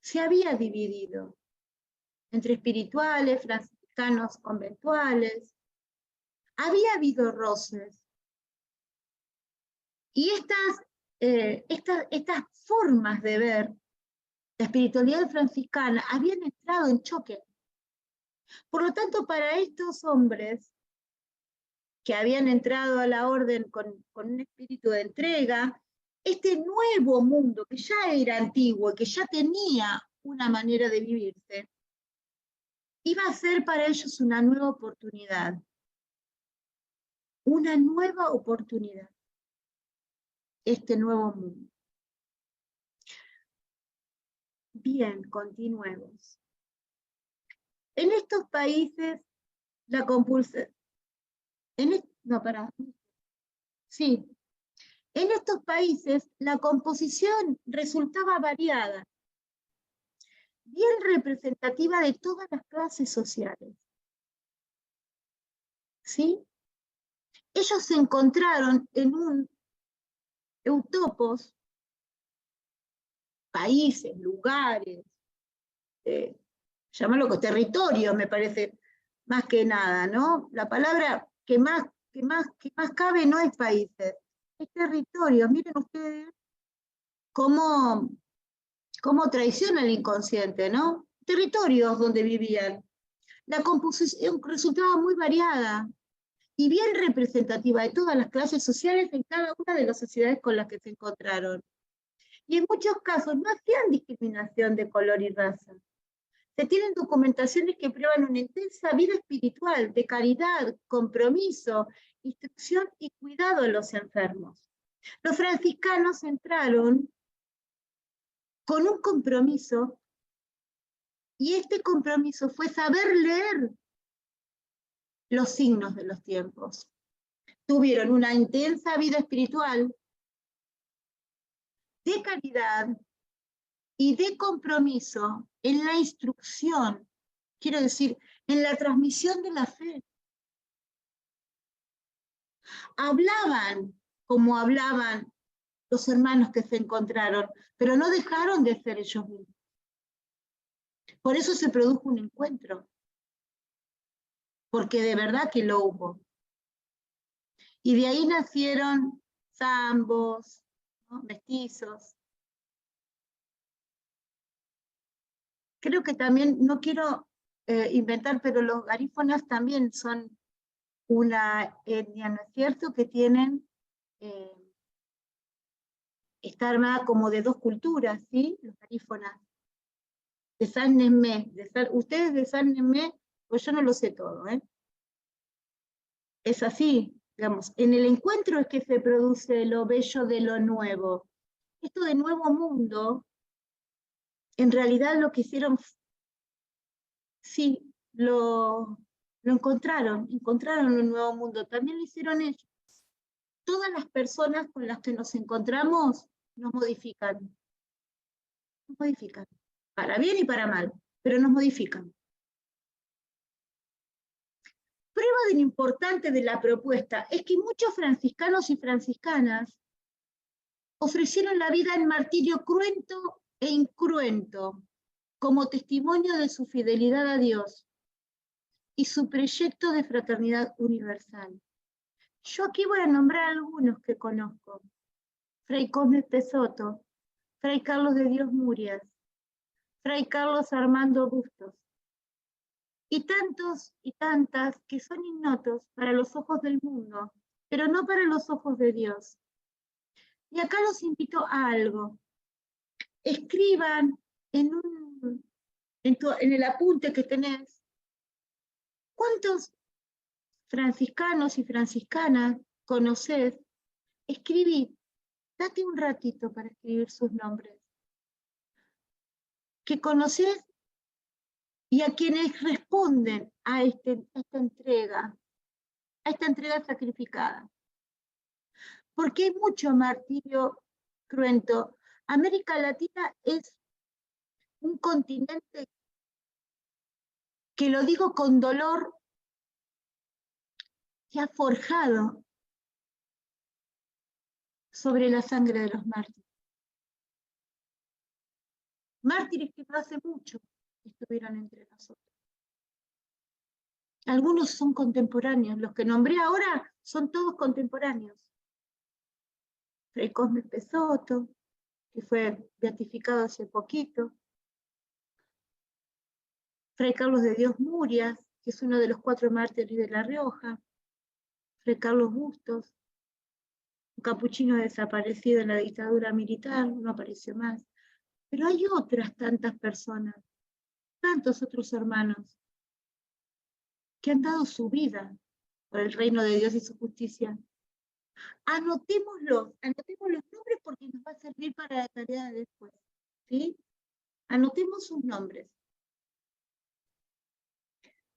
se había dividido entre espirituales, franciscanos conventuales. Había habido roces. Y estas formas de ver la espiritualidad franciscana habían entrado en choque. Por lo tanto, para estos hombres que habían entrado a la orden con un espíritu de entrega, este nuevo mundo que ya era antiguo, que ya tenía una manera de vivirse, iba a ser para ellos una nueva oportunidad. Una nueva oportunidad. Este nuevo mundo. Bien, continuemos. En estos países, la compulsión... Sí. En estos países, la composición resultaba variada, bien representativa de todas las clases sociales. ¿Sí? Ellos se encontraron en un eutopos, países, lugares, llamarlo territorio, me parece, más que nada, ¿no? La palabra que más cabe no es países, es territorio. Miren ustedes cómo traiciona el inconsciente, ¿no? Territorios donde vivían. La composición resultaba muy variada y bien representativa de todas las clases sociales en cada una de las sociedades con las que se encontraron. Y en muchos casos no hacían discriminación de color y raza. Se tienen documentaciones que prueban una intensa vida espiritual, de caridad, compromiso, instrucción y cuidado de los enfermos. Los franciscanos entraron con un compromiso, y este compromiso fue saber leer los signos de los tiempos. Tuvieron una intensa vida espiritual, de caridad y de compromiso en la instrucción, quiero decir, en la transmisión de la fe. Hablaban como hablaban los hermanos que se encontraron, pero no dejaron de ser ellos mismos. Por eso se produjo un encuentro, porque de verdad que lo hubo. Y de ahí nacieron zambos, ¿no? Mestizos. Creo que también, no quiero inventar, pero los garífonas también son una etnia, ¿no es cierto?, que tienen, está armada como de dos culturas, ¿sí? Los garífonas. De San Nemé, ustedes de San Nemé, pues yo no lo sé todo, ¿eh? Es así, digamos, en el encuentro es que se produce lo bello de lo nuevo. Esto de nuevo mundo, en realidad lo que hicieron, sí, lo encontraron un nuevo mundo, también lo hicieron ellos. Todas las personas con las que nos encontramos nos modifican, para bien y para mal, pero nos modifican. Prueba de lo importante de la propuesta es que muchos franciscanos y franciscanas ofrecieron la vida en martirio cruento e incruento como testimonio de su fidelidad a Dios y su proyecto de fraternidad universal. Yo aquí voy a nombrar algunos que conozco. Fray Cosme Pesoto, Fray Carlos de Dios Murias, Fray Carlos Armando Bustos, y tantos y tantas que son ignotos para los ojos del mundo, pero no para los ojos de Dios. Y acá los invito a algo. Escriban en el apunte que tenés, ¿cuántos franciscanos y franciscanas conocés? Escribí, date un ratito para escribir sus nombres. Que conocés y a quienes responden a esta entrega sacrificada. Porque hay mucho martirio cruento. América Latina es un continente que, lo digo con dolor, que ha forjado sobre la sangre de los mártires. Mártires que no hace mucho estuvieron entre nosotros. Algunos son contemporáneos, los que nombré ahora son todos contemporáneos. Fray Cosme Pesoto, que fue beatificado hace poquito. Fray Carlos de Dios Murias, que es uno de los 4 mártires de La Rioja. Fray Carlos Bustos, un capuchino desaparecido en la dictadura militar, no apareció más. Pero hay otras tantas personas, tantos otros hermanos, que han dado su vida por el reino de Dios y su justicia. Anotemos los nombres porque nos va a servir para la tarea de después, ¿sí? Anotemos sus nombres.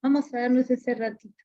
Vamos a darnos ese ratito.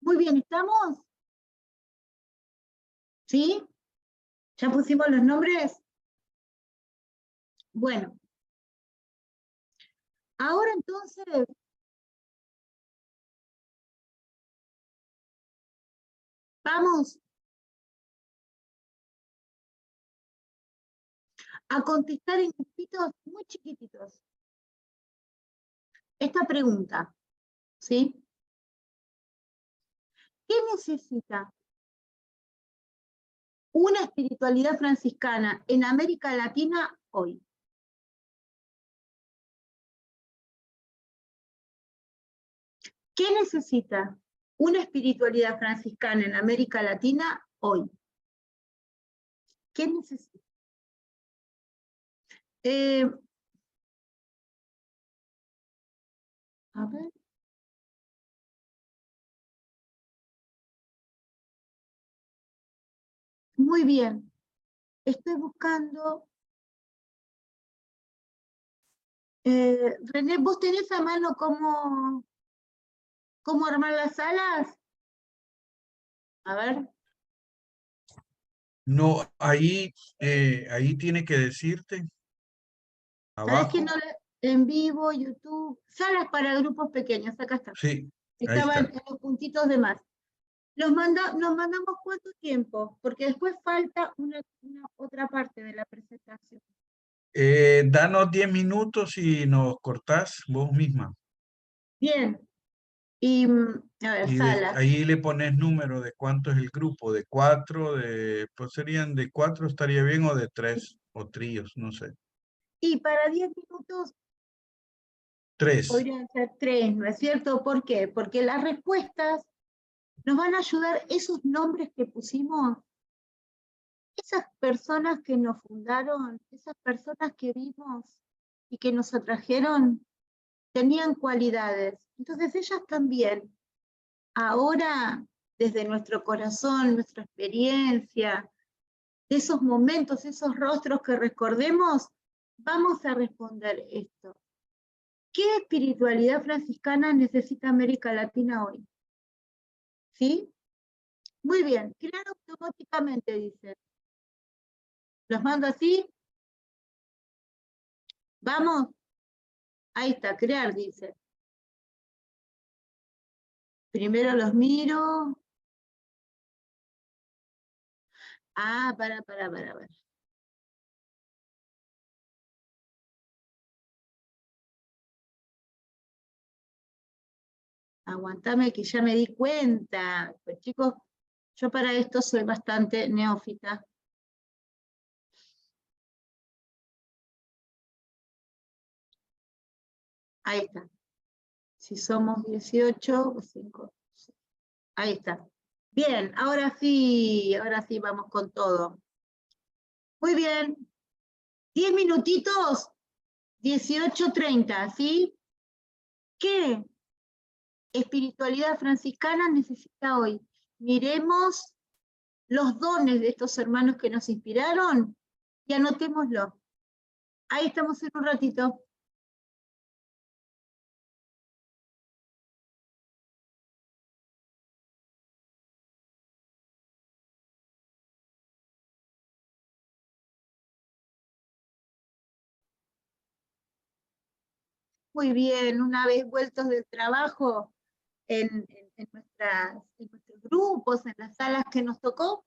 Muy bien, ¿estamos? ¿Sí? ¿Ya pusimos los nombres? Bueno. Ahora entonces, vamos a contestar en grupitos muy chiquititos esta pregunta, ¿sí? ¿Qué necesita una espiritualidad franciscana en América Latina hoy? ¿Qué necesita una espiritualidad franciscana en América Latina hoy? ¿Qué necesita? A ver. Muy bien. Estoy buscando. René, ¿vos tenés a mano cómo armar las salas? A ver. No, ahí tiene que decirte ¿Sabés abajo. que no en vivo, YouTube? Salas para grupos pequeños, acá está. Sí, ahí Estaban está. en los puntitos de más. Nos mandamos cuánto tiempo, porque después falta una otra parte de la presentación. Danos 10 minutos y nos cortás vos misma. Bien. Y, a ver, Y salas. ahí le pones número de cuánto es el grupo, de 4, pues serían de 4 estaría bien, o de 3, o tríos, no sé. Y para 10 minutos 3. podrían ser 3, ¿no es cierto? ¿Por qué? Porque las respuestas nos van a ayudar, esos nombres que pusimos, esas personas que nos fundaron, esas personas que vimos y que nos atrajeron, tenían cualidades. Entonces ellas también, ahora, desde nuestro corazón, nuestra experiencia, de esos momentos, esos rostros que recordemos, vamos a responder esto. ¿Qué espiritualidad franciscana necesita América Latina hoy? ¿Sí? Muy bien, crear automáticamente, dice. ¿Los mando así? ¿Vamos? Ahí está, crear, dice. Primero los miro. Ah, para. Aguantame que ya me di cuenta. Pues chicos, yo para esto soy bastante neófita. Ahí está. Si somos 18, 5. Ahí está. Bien, ahora sí vamos con todo. Muy bien. 10 minutitos, 18:30, ¿sí? ¿Qué espiritualidad franciscana necesita hoy? Miremos los dones de estos hermanos que nos inspiraron y anotémoslo. Ahí estamos en un ratito. Muy bien, una vez vueltos del trabajo en nuestros grupos, en las salas que nos tocó,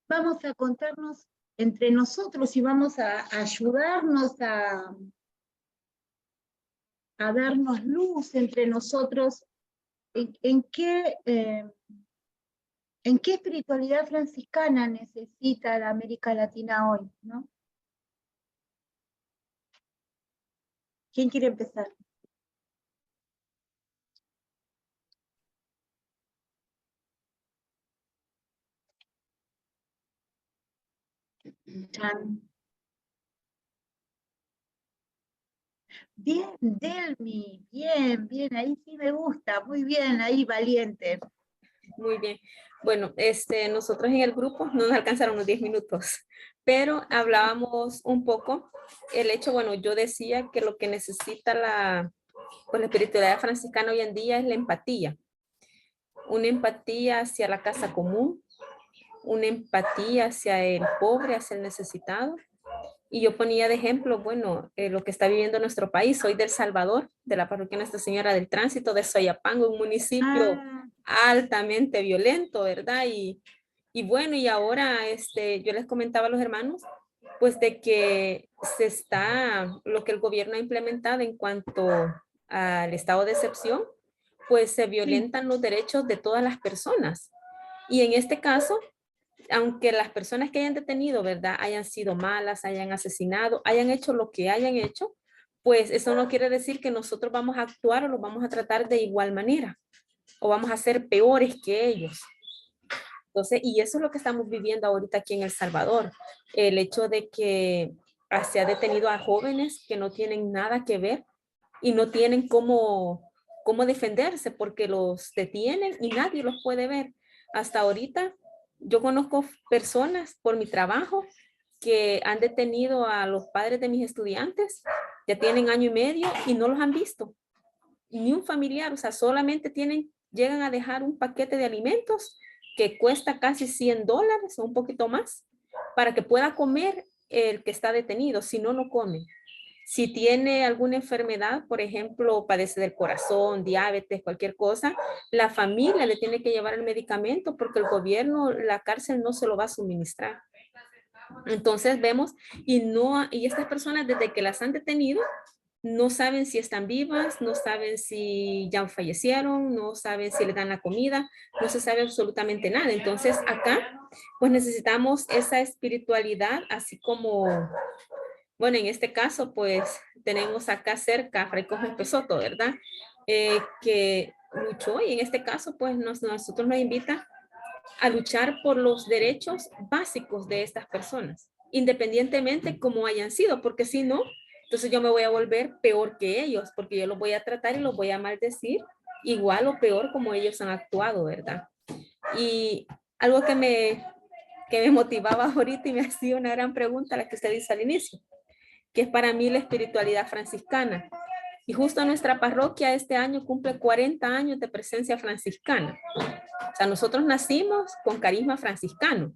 vamos a contarnos entre nosotros y vamos a ayudarnos a darnos luz entre nosotros en qué espiritualidad franciscana necesita la América Latina hoy, ¿no? ¿Quién quiere empezar? Chan. Bien, Delmi, bien, ahí sí me gusta, muy bien, ahí valiente. Muy bien. Bueno, nosotros en el grupo no nos alcanzaron los 10 minutos, pero hablábamos un poco el hecho, bueno, yo decía que lo que necesita la espiritualidad franciscana hoy en día es la empatía. Una empatía hacia la casa común, una empatía hacia el pobre, hacia el necesitado. Y yo ponía de ejemplo, bueno, lo que está viviendo nuestro país. Soy del Salvador, de la parroquia Nuestra Señora del Tránsito, de Soyapango, un municipio altamente violento, ¿verdad? Y bueno, y ahora yo les comentaba a los hermanos, pues de que lo que el gobierno ha implementado en cuanto al estado de excepción, pues se violentan los derechos de todas las personas. Y en este caso, aunque las personas que hayan detenido, ¿verdad?, hayan sido malas, hayan asesinado, hayan hecho lo que hayan hecho, pues eso no quiere decir que nosotros vamos a actuar o los vamos a tratar de igual manera o vamos a ser peores que ellos. Entonces, y eso es lo que estamos viviendo ahorita aquí en El Salvador. El hecho de que se ha detenido a jóvenes que no tienen nada que ver y no tienen cómo defenderse porque los detienen y nadie los puede ver. Hasta ahorita yo conozco personas por mi trabajo que han detenido a los padres de mis estudiantes, ya tienen año y medio y no los han visto, ni un familiar, o sea, solamente llegan a dejar un paquete de alimentos que cuesta casi $100 o un poquito más para que pueda comer el que está detenido, si no, no come. Si tiene alguna enfermedad, por ejemplo, padece del corazón, diabetes, cualquier cosa, la familia le tiene que llevar el medicamento porque el gobierno, la cárcel no se lo va a suministrar. Entonces vemos, y estas personas desde que las han detenido, no saben si están vivas, no saben si ya fallecieron, no saben si le dan la comida, no se sabe absolutamente nada. Entonces acá, pues necesitamos esa espiritualidad, así como, bueno, en este caso, pues tenemos acá cerca a Fray Cosme Pesoto, ¿verdad? Que luchó y en este caso, pues nosotros nos invita a luchar por los derechos básicos de estas personas, independientemente como hayan sido, porque si no, entonces yo me voy a volver peor que ellos, porque yo los voy a tratar y los voy a maldecir igual o peor como ellos han actuado, ¿verdad? Y algo que me motivaba ahorita y me hacía una gran pregunta, la que usted dice al inicio, que es para mí la espiritualidad franciscana. Y justo nuestra parroquia este año cumple 40 años de presencia franciscana. O sea, nosotros nacimos con carisma franciscano.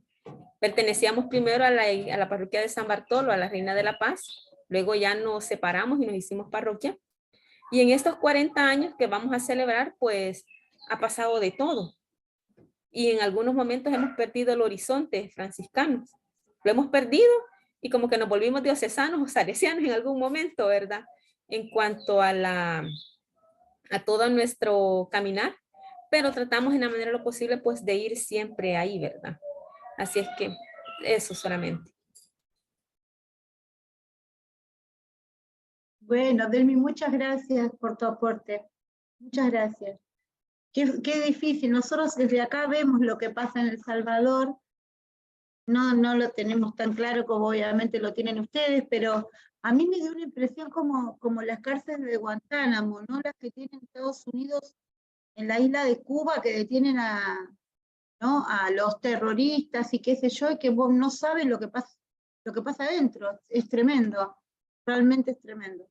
Pertenecíamos primero a la parroquia de San Bartolo, a la Reina de la Paz. Luego ya nos separamos y nos hicimos parroquia. Y en estos 40 años que vamos a celebrar, pues ha pasado de todo. Y en algunos momentos hemos perdido el horizonte franciscano. Lo hemos perdido y como que nos volvimos diocesanos o salesianos en algún momento, ¿verdad? En cuanto a todo nuestro caminar, pero tratamos en la manera de lo posible pues de ir siempre ahí, ¿verdad? Así es que eso solamente. Bueno, Delmi, muchas gracias por tu aporte. Muchas gracias. Qué difícil. Nosotros desde acá vemos lo que pasa en El Salvador. No lo tenemos tan claro como obviamente lo tienen ustedes, pero a mí me dio una impresión como las cárceles de Guantánamo, ¿no? Las que tienen Estados Unidos en la isla de Cuba, que detienen ¿no?, a los terroristas y qué sé yo, y que vos no sabes lo que pasa adentro. Es tremendo, realmente es tremendo.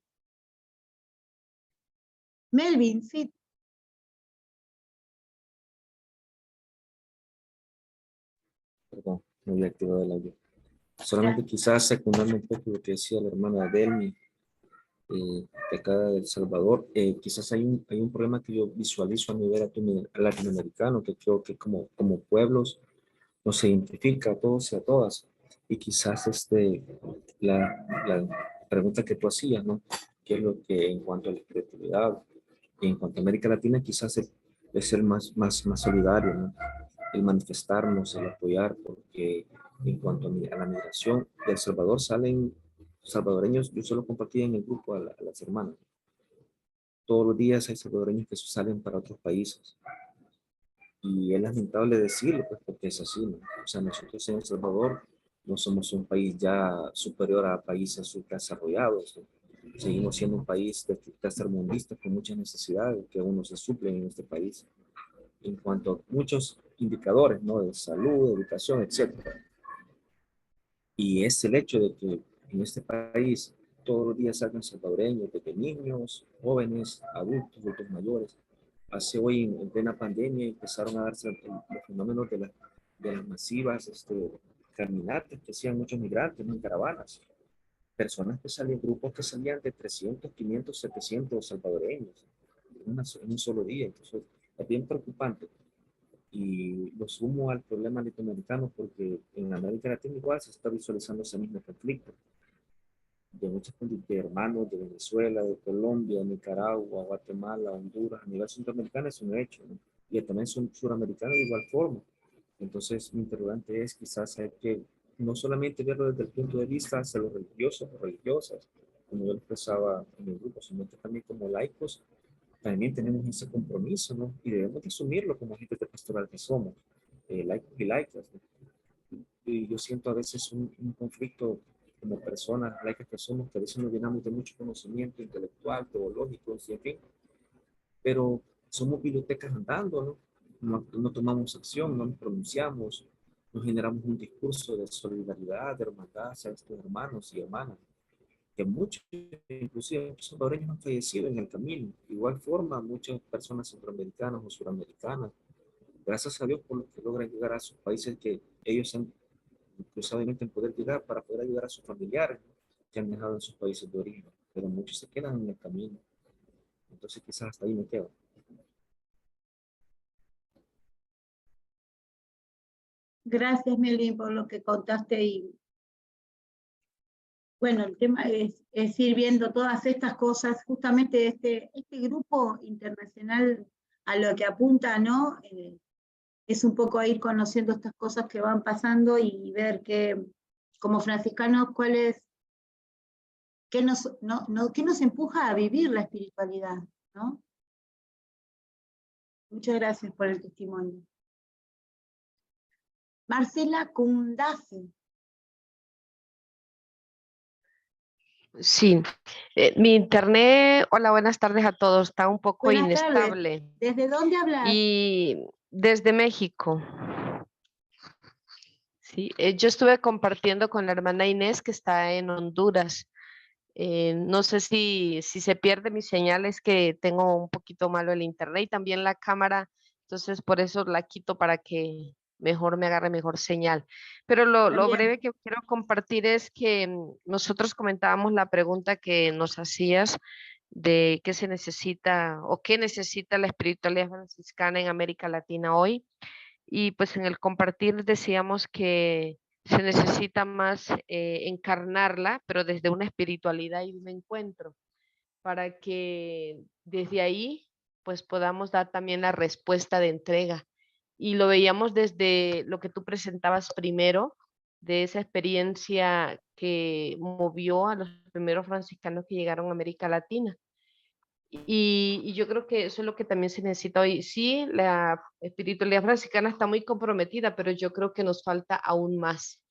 Melvin, sí. Perdón, me había activado el audio. Solamente quizás secundando un poco lo que decía la hermana Delmi, de acá de El Salvador, quizás hay un problema que yo visualizo a nivel latinoamericano, que creo que como pueblos nos identifica a todos y a todas. Y quizás la pregunta que tú hacías, ¿no? ¿Qué es lo que en cuanto a la espiritualidad, en cuanto a América Latina, quizás es ser más solidario, ¿no? El manifestarnos, el apoyar, porque en cuanto a la migración de El Salvador salen salvadoreños, yo solo compartí en el grupo a las hermanas. Todos los días hay salvadoreños que salen para otros países. Y es lamentable decirlo, pues, porque es así, ¿no? O sea, nosotros en El Salvador no somos un país ya superior a países subdesarrollados, ¿no? Seguimos siendo un país tercermundista con muchas necesidades que aún no se suplen en este país en cuanto a muchos indicadores, ¿no? De salud, educación, etcétera. Y es el hecho de que en este país todos los días salgan salvadoreños, desde niños, jóvenes, adultos mayores. Hace hoy, en plena pandemia, empezaron a darse los fenómenos de las masivas caminatas que hacían muchos migrantes, ¿no?, en caravanas. Personas que salían, grupos que salían de 300, 500, 700 salvadoreños en un solo día. Entonces, es bien preocupante. Y lo sumo al problema latinoamericano porque en América Latina igual se está visualizando ese mismo conflicto. de hermanos de Venezuela, de Colombia, Nicaragua, Guatemala, Honduras, a nivel centroamericano es un hecho, ¿no? Y también son suramericanos de igual forma. Entonces, mi interrogante es quizás hay que no solamente verlo desde el punto de vista hacia los religiosos o religiosas, como yo lo expresaba en el grupo, sino que también como laicos, también tenemos ese compromiso, ¿no? Y debemos de asumirlo como agentes de pastoral que somos, laicos y laicas, ¿no? Y yo siento a veces un conflicto como personas laicas que somos, que a veces nos llenamos de mucho conocimiento intelectual, teológico, y en fin, pero somos bibliotecas andando, ¿no? No tomamos acción, no nos pronunciamos, no generamos un discurso de solidaridad, de hermandad hacia estos hermanos y hermanas, que muchos, inclusive muchos salvadoreños han fallecido en el camino. De igual forma, muchas personas centroamericanas o suramericanas, gracias a Dios por lo que logran llegar a sus países que ellos han cruzadamente en poder llegar para poder ayudar a sus familiares, ¿no? Que han dejado en sus países de origen, pero muchos se quedan en el camino. Entonces quizás hasta ahí me quedo. Gracias, Melvin, por lo que contaste. Y bueno, el tema es ir viendo todas estas cosas. Justamente este grupo internacional a lo que apunta, ¿no? Es un poco ir conociendo estas cosas que van pasando y ver que, como franciscanos, qué nos empuja a vivir la espiritualidad, ¿no? Muchas gracias por el testimonio. Marcela Cundace. Sí, mi internet, hola, buenas tardes a todos, está un poco Buenas tardes. inestable. ¿Desde dónde hablas? Y desde México. Sí, yo estuve compartiendo con la hermana Inés que está en Honduras. No sé si se pierde mi señal, es que tengo un poquito malo el internet y también la cámara, entonces por eso la quito para que mejor me agarre mejor señal. Pero lo Bien. breve que quiero compartir es que nosotros comentábamos la pregunta que nos hacías de qué se necesita o qué necesita la espiritualidad franciscana en América Latina hoy. Y pues en el compartir decíamos que se necesita más encarnarla, pero desde una espiritualidad y un encuentro, para que desde ahí pues podamos dar también la respuesta de entrega. Y lo veíamos desde lo que tú presentabas primero, de esa experiencia que movió a los primeros franciscanos que llegaron a América Latina. Y yo creo que eso es lo que también se necesita hoy. Sí, la espiritualidad franciscana está muy comprometida, pero yo creo que nos falta aún más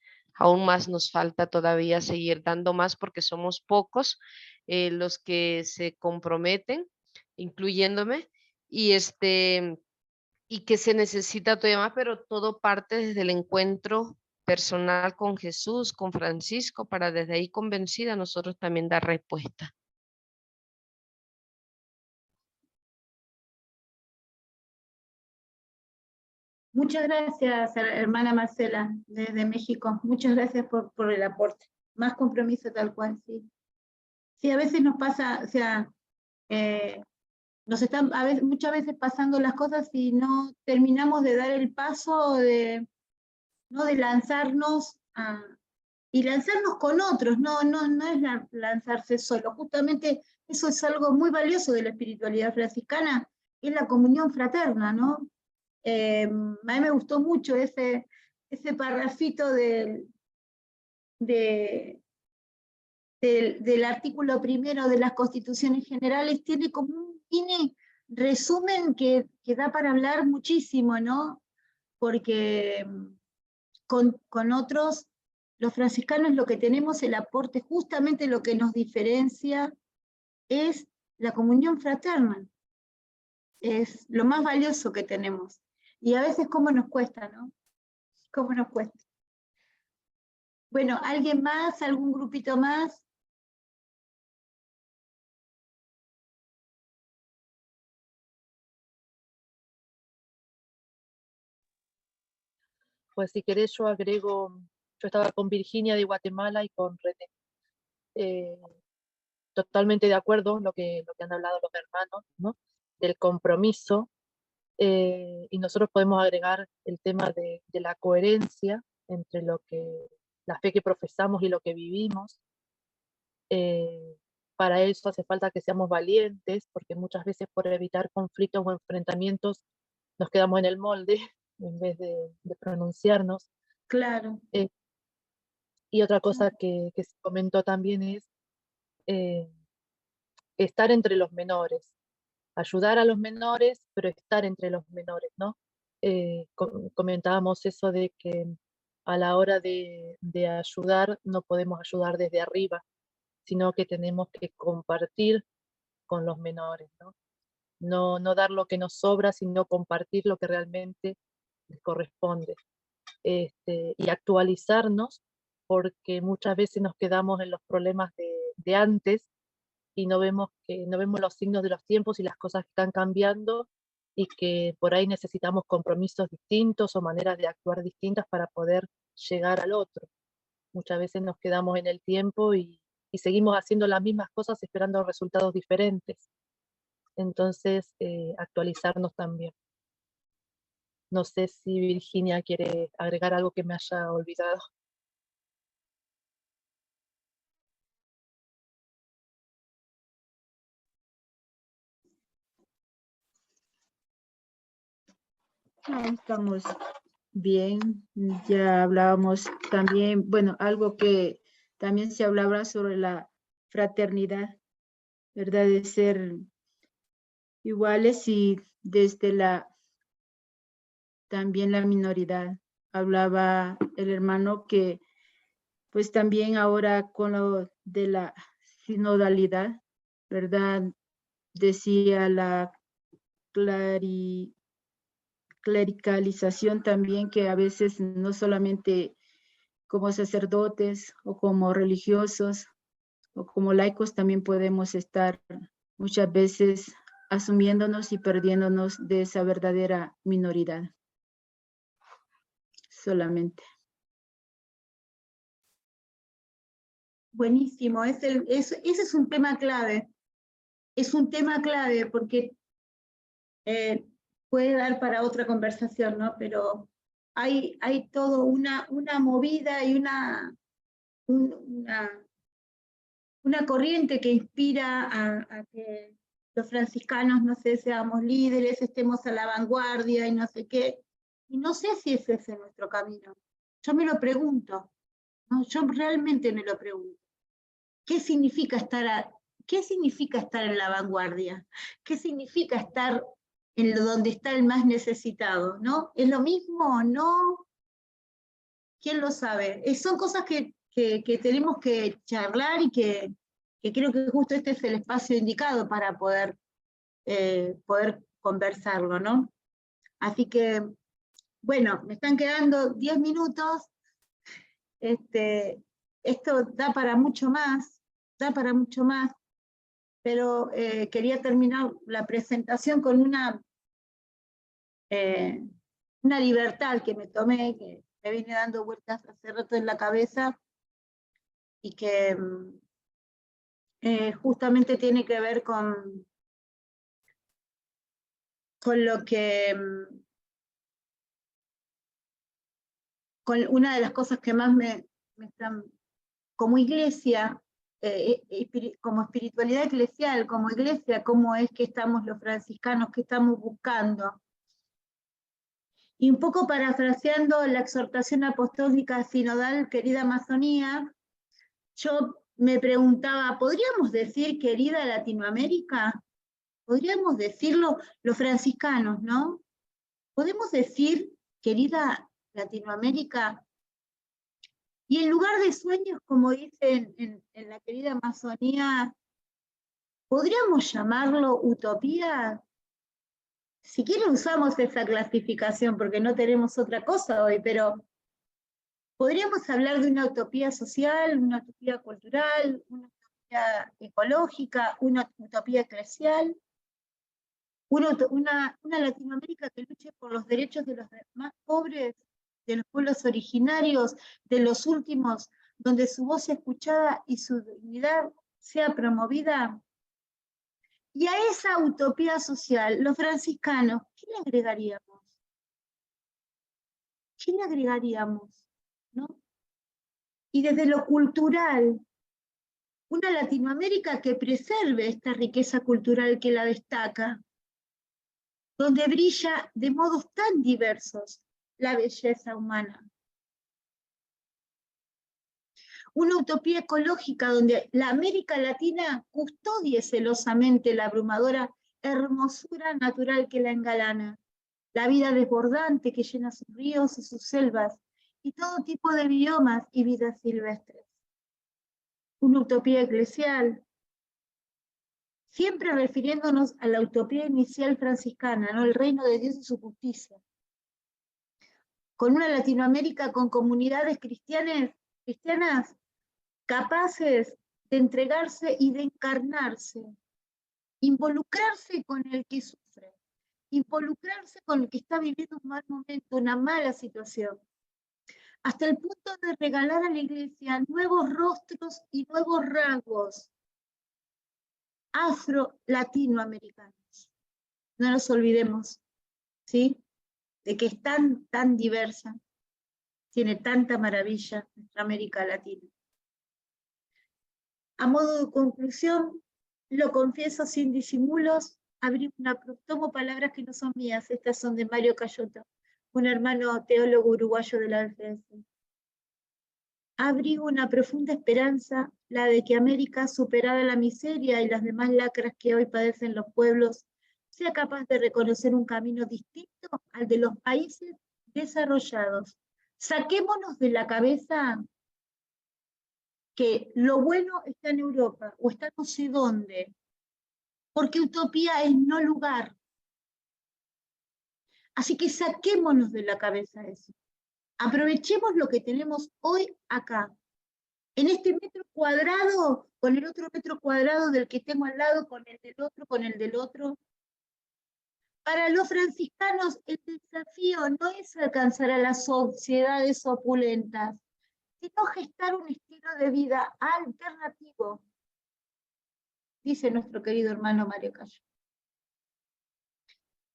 nos falta todavía seguir dando más porque somos pocos los que se comprometen, incluyéndome, y y que se necesita todavía más, pero todo parte desde el encuentro personal con Jesús, con Francisco, para desde ahí convencida nosotros también dar respuesta. Muchas gracias, hermana Marcela, desde México. Muchas gracias por el aporte. Más compromiso tal cual, sí. Sí, a veces nos pasa, o sea, nos están muchas veces pasando las cosas y no terminamos de dar el paso no de lanzarnos y lanzarnos con otros, no es lanzarse solo. Justamente eso es algo muy valioso de la espiritualidad franciscana, es la comunión fraterna, ¿no? A mí me gustó mucho ese parrafito del artículo primero de las constituciones generales, tiene como un mini resumen que da para hablar muchísimo, ¿no? Porque con otros, los franciscanos lo que tenemos, el aporte, justamente lo que nos diferencia es la comunión fraterna. Es lo más valioso que tenemos. Y a veces cómo nos cuesta, ¿no? ¿Cómo nos cuesta? Bueno, ¿alguien más? ¿Algún grupito más? Pues si querés yo agrego, yo estaba con Virginia de Guatemala y con René. Totalmente de acuerdo lo que han hablado los hermanos, ¿no? Del compromiso, y nosotros podemos agregar el tema de la coherencia entre la fe que profesamos y lo que vivimos. Para eso hace falta que seamos valientes, porque muchas veces por evitar conflictos o enfrentamientos nos quedamos en el molde en vez de pronunciarnos. Claro. Y otra cosa que se comentó también es estar entre los menores, ayudar a los menores, pero estar entre los menores, ¿no? Comentábamos eso de que a la hora de ayudar no podemos ayudar desde arriba, sino que tenemos que compartir con los menores, ¿no? No dar lo que nos sobra, sino compartir lo que realmente les corresponde. Y actualizarnos, porque muchas veces nos quedamos en los problemas de antes y no vemos los signos de los tiempos y las cosas que están cambiando, y que por ahí necesitamos compromisos distintos o maneras de actuar distintas para poder llegar al otro. Muchas veces nos quedamos en el tiempo y seguimos haciendo las mismas cosas esperando resultados diferentes. Entonces, actualizarnos también. No sé si Virginia quiere agregar algo que me haya olvidado. No, estamos bien, ya hablábamos también, bueno, algo que también se hablaba sobre la fraternidad, ¿verdad? De ser iguales y desde también la minoridad. Hablaba el hermano que pues también ahora con lo de la sinodalidad, ¿verdad? Decía la clericalización también, que a veces no solamente como sacerdotes o como religiosos o como laicos también podemos estar muchas veces asumiéndonos y perdiéndonos de esa verdadera minoridad. Solamente. Buenísimo, ese es un tema clave. Es un tema clave porque puede dar para otra conversación, ¿no? Pero hay todo una movida y una corriente que inspira a que los franciscanos, no sé, seamos líderes, estemos a la vanguardia y no sé qué. Y no sé si ese es nuestro camino. Yo me lo pregunto, ¿no? Yo realmente me lo pregunto. ¿Qué significa estar en la vanguardia? ¿Qué significa estar en donde está el más necesitado? ¿No? ¿Es lo mismo o no? ¿Quién lo sabe? Son cosas que tenemos que charlar y que creo que justo este es el espacio indicado para poder conversarlo, ¿no? Así que, bueno, me están quedando 10 minutos. Esto da para mucho más, pero quería terminar la presentación con una libertad que me tomé, que me vine dando vueltas hace rato en la cabeza, y que justamente tiene que ver con lo que, con una de las cosas que más me están, como iglesia, como espiritualidad eclesial, como iglesia, cómo es que estamos los franciscanos, qué estamos buscando. Y un poco parafraseando la exhortación apostólica sinodal, querida Amazonía, yo me preguntaba, ¿podríamos decir querida Latinoamérica? Podríamos decirlo los franciscanos, ¿no? ¿Podemos decir querida Latinoamérica? Y en lugar de sueños, como dicen en la querida Amazonía, ¿podríamos llamarlo utopía? Si quieren usamos esa clasificación porque no tenemos otra cosa hoy, pero podríamos hablar de una utopía social, una utopía cultural, una utopía ecológica, una utopía eclesial, una Latinoamérica que luche por los derechos de los más pobres, de los pueblos originarios, de los últimos, donde su voz sea escuchada y su dignidad sea promovida. Y a esa utopía social, los franciscanos, ¿qué le agregaríamos? ¿Qué le agregaríamos? ¿No? Y desde lo cultural, Una Latinoamérica que preserve esta riqueza cultural que la destaca, donde brilla de modos tan diversos la belleza humana. Una utopía ecológica donde la América Latina custodie celosamente la abrumadora hermosura natural que la engalana, la vida desbordante que llena sus ríos y sus selvas, y todo tipo de biomas y vidas silvestres. Una utopía eclesial, siempre refiriéndonos a la utopía inicial franciscana, ¿no? El reino de Dios y su justicia. Con una Latinoamérica con comunidades cristianas capaces de entregarse y de encarnarse, involucrarse con el que sufre, involucrarse con el que está viviendo un mal momento, una mala situación, hasta el punto de regalar a la iglesia nuevos rostros y nuevos rasgos afro-latinoamericanos. No nos olvidemos, ¿sí?, de que es tan diversa, tiene tanta maravilla nuestra América Latina. A modo de conclusión, lo confieso sin disimulos, tomo palabras que no son mías, estas son de Mario Cayoto, un hermano teólogo uruguayo de la AFS. Abrigo una profunda esperanza, la de que América, superada la miseria y las demás lacras que hoy padecen los pueblos, sea capaz de reconocer un camino distinto al de los países desarrollados. Saquémonos de la cabeza que lo bueno está en Europa o está no sé dónde, porque utopía es no lugar. Así que saquémonos de la cabeza eso. Aprovechemos lo que tenemos hoy acá, en este metro cuadrado, con el otro metro cuadrado del que tengo al lado, con el del otro, con el del otro. Para los franciscanos, el desafío no es alcanzar a las sociedades opulentas, sino gestar un estilo de vida alternativo, dice nuestro querido hermano Mario Cayo.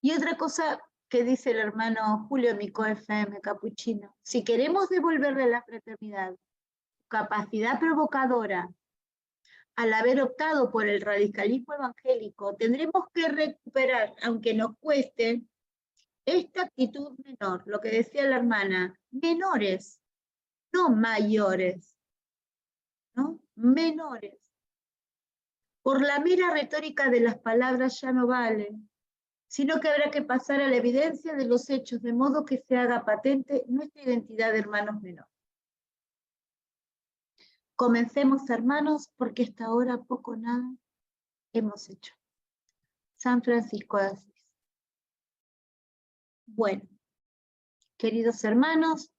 Y otra cosa que dice el hermano Julio Mico FM Capuchino: si queremos devolverle a la fraternidad su capacidad provocadora al haber optado por el radicalismo evangélico, tendremos que recuperar, aunque nos cueste, esta actitud menor, lo que decía la hermana, menores, no mayores, ¿no? Menores. Por la mera retórica de las palabras ya no vale, sino que habrá que pasar a la evidencia de los hechos, de modo que se haga patente nuestra identidad de hermanos menores. Comencemos, hermanos, porque hasta ahora poco o nada hemos hecho. San Francisco de Asís. Bueno, queridos hermanos,